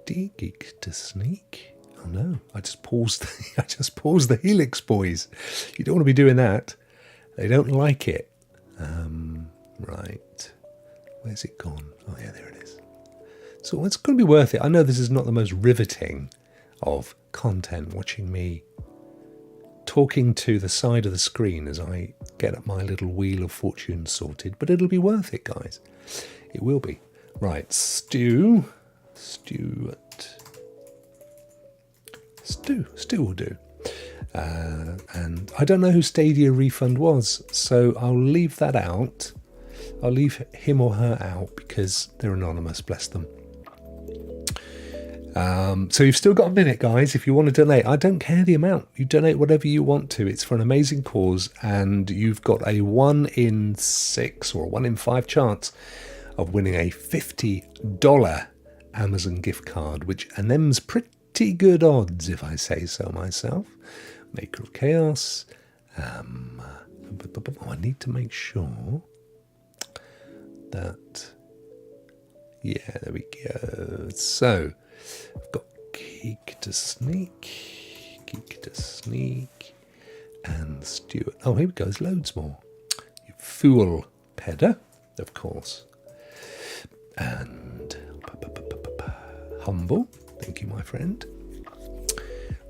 Geek to Sneak. Oh no, I just paused the Helix boys. You don't want to be doing that. They don't like it. Right. Where's it gone? Oh yeah, there it is. So it's going to be worth it. I know this is not the most riveting of content, watching me talking to the side of the screen as I get up my little wheel of fortune sorted, but it'll be worth it, guys. It will be. Right, Stu will do. And I don't know who Stadia Refund was, so I'll leave that out. I'll leave him or her out because they're anonymous, bless them. So you've still got a minute, guys, if you want to donate. I don't care the amount. You donate whatever you want to. It's for an amazing cause, and you've got a 1 in 6 or 1 in 5 chance of winning a $50 Amazon gift card, and them's pretty good odds, if I say so myself. Maker of Chaos. I need to make sure that... Yeah, there we go. So... I've got Geek to Sneak, and Stuart. Oh, here we go. There's loads more. You fool, Pedder, of course. And Humble. Thank you, my friend.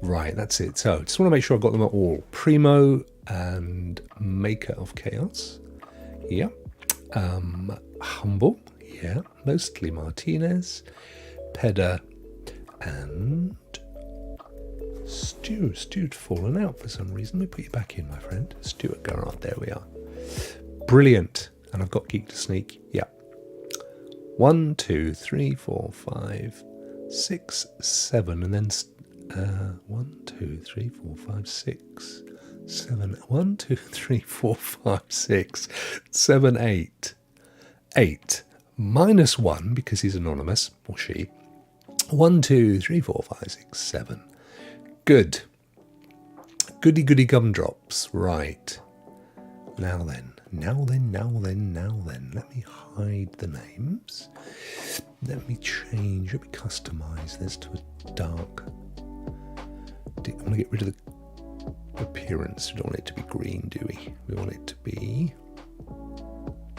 Right, that's it. So just want to make sure I've got them all. Primo and Maker of Chaos. Yeah. Humble. Yeah. Mostly Martinez. Pedder and Stu. Stu'd fallen out for some reason. Let me put you back in, my friend. Stuart Garrard. There we are. Brilliant. And I've got Geek to Sneak. Yeah. 1, 2, 3, 4, 5, 6, 7, and then 1, 2, 3, 4, 5, 6, 7. 1, 2, 3, 4, 5, 6, 7, 8. 8 minus 1 because he's anonymous, or she. 1, 2, 3, 4, 5, 6, 7. Good. Goody goody gumdrops. Right. Now then. Let me hide the names. Let me change. Let me customize this to a dark. I want to get rid of the appearance. We don't want it to be green, do we? We want it to be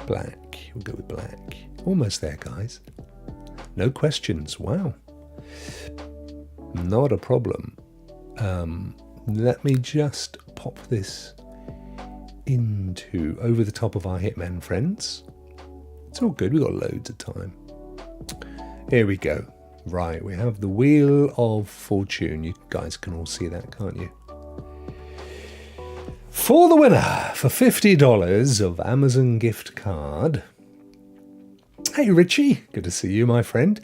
black. We'll go with black. Almost there, guys. No questions. Wow. Not a problem. Let me just pop this into over the top of our Hitman friends. It's all good. We've got loads of time. Here we go. Right, we have the Wheel of Fortune. You guys can all see that, can't you? For the winner, for $50 of Amazon gift card. Hey, Richie. Good to see you, my friend.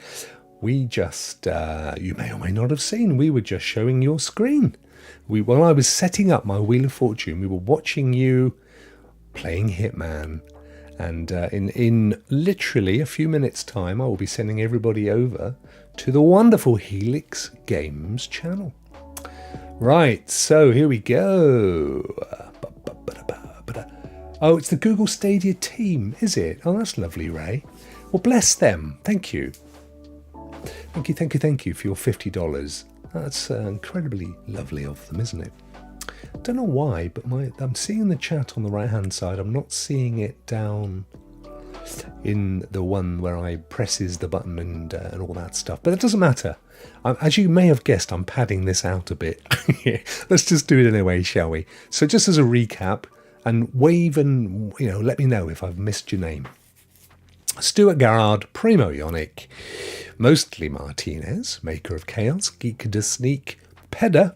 We just, you may or may not have seen, we were just showing your screen. While I was setting up my Wheel of Fortune, we were watching you playing Hitman. And in literally a few minutes' time, I will be sending everybody over to the wonderful Helix Games channel. Right, so here we go. Oh, it's the Google Stadia team, is it? Oh, that's lovely, Ray. Well, bless them. Thank you. Thank you for your $50. That's incredibly lovely of them, isn't it? Don't know why, but I'm seeing the chat on the right-hand side. I'm not seeing it down in the one where I presses the button and all that stuff. But it doesn't matter. As you may have guessed, I'm padding this out a bit. Let's just do it anyway, shall we? So just as a recap, and wave and let me know if I've missed your name. Stuart Garrard, Primo Ionic, mostly Martinez, Maker of Chaos, Geek to Sneak, Pedder,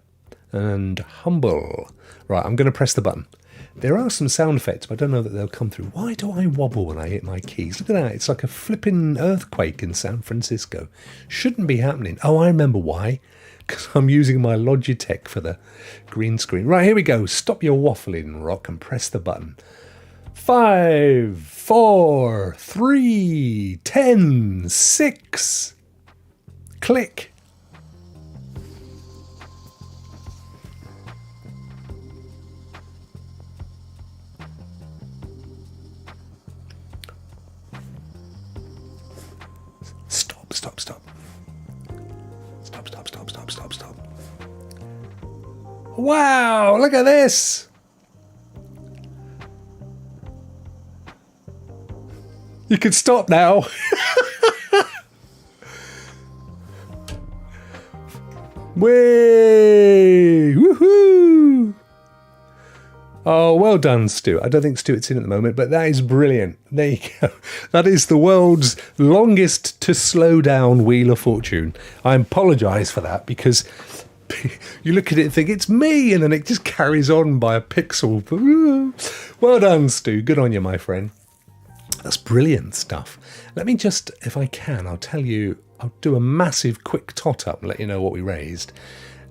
and Humble. Right, I'm going to press the button. There are some sound effects, but I don't know that they'll come through. Why do I wobble when I hit my keys? Look at that. It's like a flipping earthquake in San Francisco. Shouldn't be happening. Oh, I remember why. Because I'm using my Logitech for the green screen. Right, here we go. Stop your waffling, Rokk, and press the button. 5, 4, 3, 10, 6. Click. Stop. Stop. Wow, look at this. You can stop now. Way! Woohoo! Oh, well done, Stu. I don't think Stuart's in at the moment, but that is brilliant. There you go. That is the world's longest to slow down Wheel of Fortune. I apologise for that because you look at it and think, it's me, and then it just carries on by a pixel. Well done, Stu. Good on you, my friend. That's brilliant stuff. Let me just, if I can, I'll do a massive quick tot up and let you know what we raised.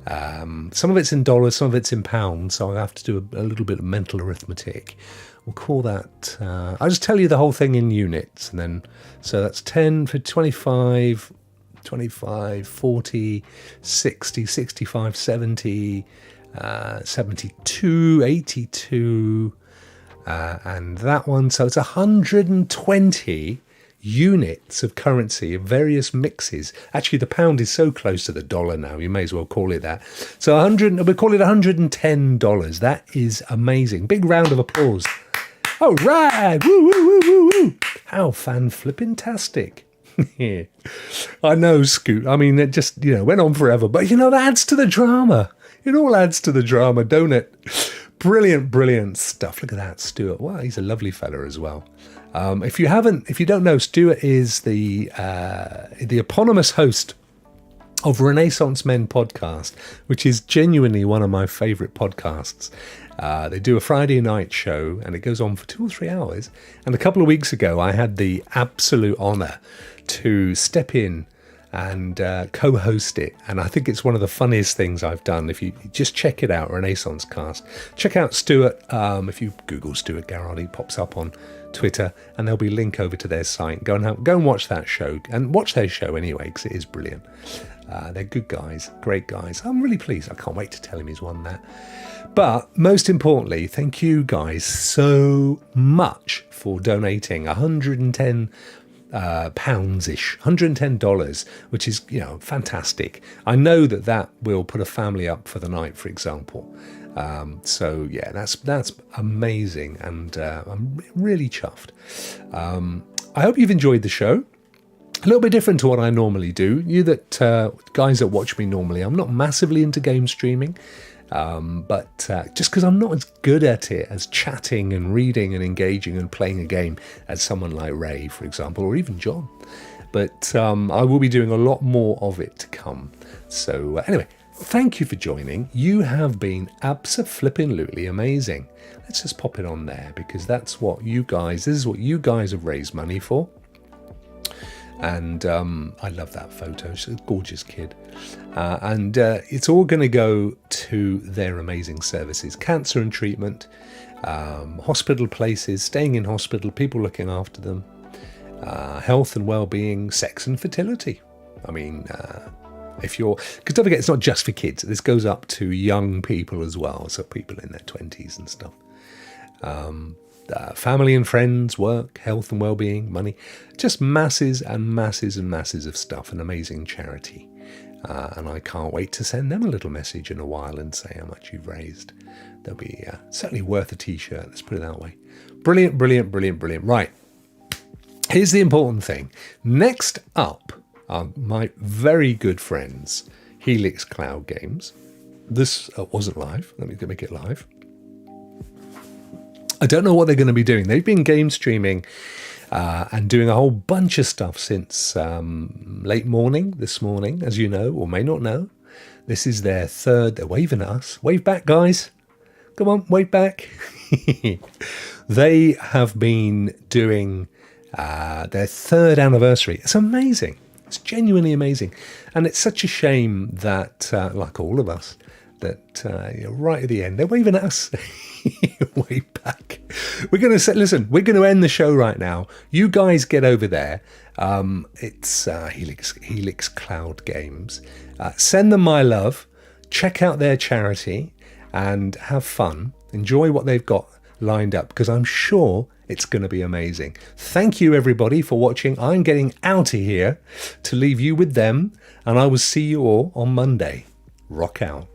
Some of it's in dollars, some of it's in pounds, so I have to do a little bit of mental arithmetic. We'll call that, I'll just tell you the whole thing in units, and then, so that's 10 for 25, 40, 60, 65, 70, 72, 82, and that one, so it's 120 units of currency of various mixes. Actually, the pound is so close to the dollar now, you may as well call it that. So we call it $110. That is amazing. Big round of applause. All right. Woo, woo, woo, woo, woo. How fan-flippin-tastic. I know, Scoot. I mean, it just, went on forever. But, that adds to the drama. It all adds to the drama, don't it? Brilliant, brilliant stuff. Look at that, Stuart. Wow, he's a lovely fella as well. If you don't know, Stuart is the eponymous host of Renaissance Men podcast, which is genuinely one of my favourite podcasts. They do a Friday night show, and it goes on for 2 or 3 hours. And a couple of weeks ago, I had the absolute honour to step in and co-host it, and I think it's one of the funniest things I've done. If you just check it out, Renaissance Cast, check out Stuart. If you Google Stuart Garrard, he pops up on Twitter, and there'll be a link over to their site. Go and watch that show, and watch their show anyway, because it is brilliant. They're good guys, great guys. I'm really pleased. I can't wait to tell him he's won that. But most importantly, thank you guys so much for donating £110 pounds-ish, $110, which is, fantastic. I know that will put a family up for the night, for example. So yeah, that's amazing, and I'm really chuffed. I hope you've enjoyed the show. A little bit different to what I normally do. You guys that watch me normally, I'm not massively into game streaming. But just because I'm not as good at it as chatting and reading and engaging and playing a game as someone like Ray, for example, or even John. But I will be doing a lot more of it to come. So anyway, thank you for joining. You have been abso-flippin'-lutely amazing. Let's just pop it on there, because this is what you guys have raised money for. And I love that photo. She's a gorgeous kid. And it's all going to go to their amazing services. Cancer and treatment, hospital places, staying in hospital, people looking after them, health and well-being, sex and fertility. I mean, because don't forget, it's not just for kids. This goes up to young people as well. So people in their 20s and stuff. Family and friends, work, health and well-being, money, just masses and masses and masses of stuff, an amazing charity. And I can't wait to send them a little message in a while and say how much you've raised. They'll be certainly worth a t-shirt, let's put it that way. Brilliant, brilliant, brilliant, brilliant. Right, here's the important thing. Next up are my very good friends, Helix Cloud Games. This wasn't live, let me make it live. I don't know what they're going to be doing. They've been game streaming and doing a whole bunch of stuff since late morning this morning, as you know, or may not know. This is their third. They're waving at us. Wave back, guys. Come on, wave back. They have been doing their third anniversary. It's amazing. It's genuinely amazing. And it's such a shame that, like all of us, that right at the end, they're waving at us. Way back. We're going to end the show right now. You guys get over there. It's Helix Cloud Games. Send them my love. Check out their charity and have fun. Enjoy what they've got lined up, because I'm sure it's going to be amazing. Thank you, everybody, for watching. I'm getting out of here to leave you with them, and I will see you all on Monday. Rock out.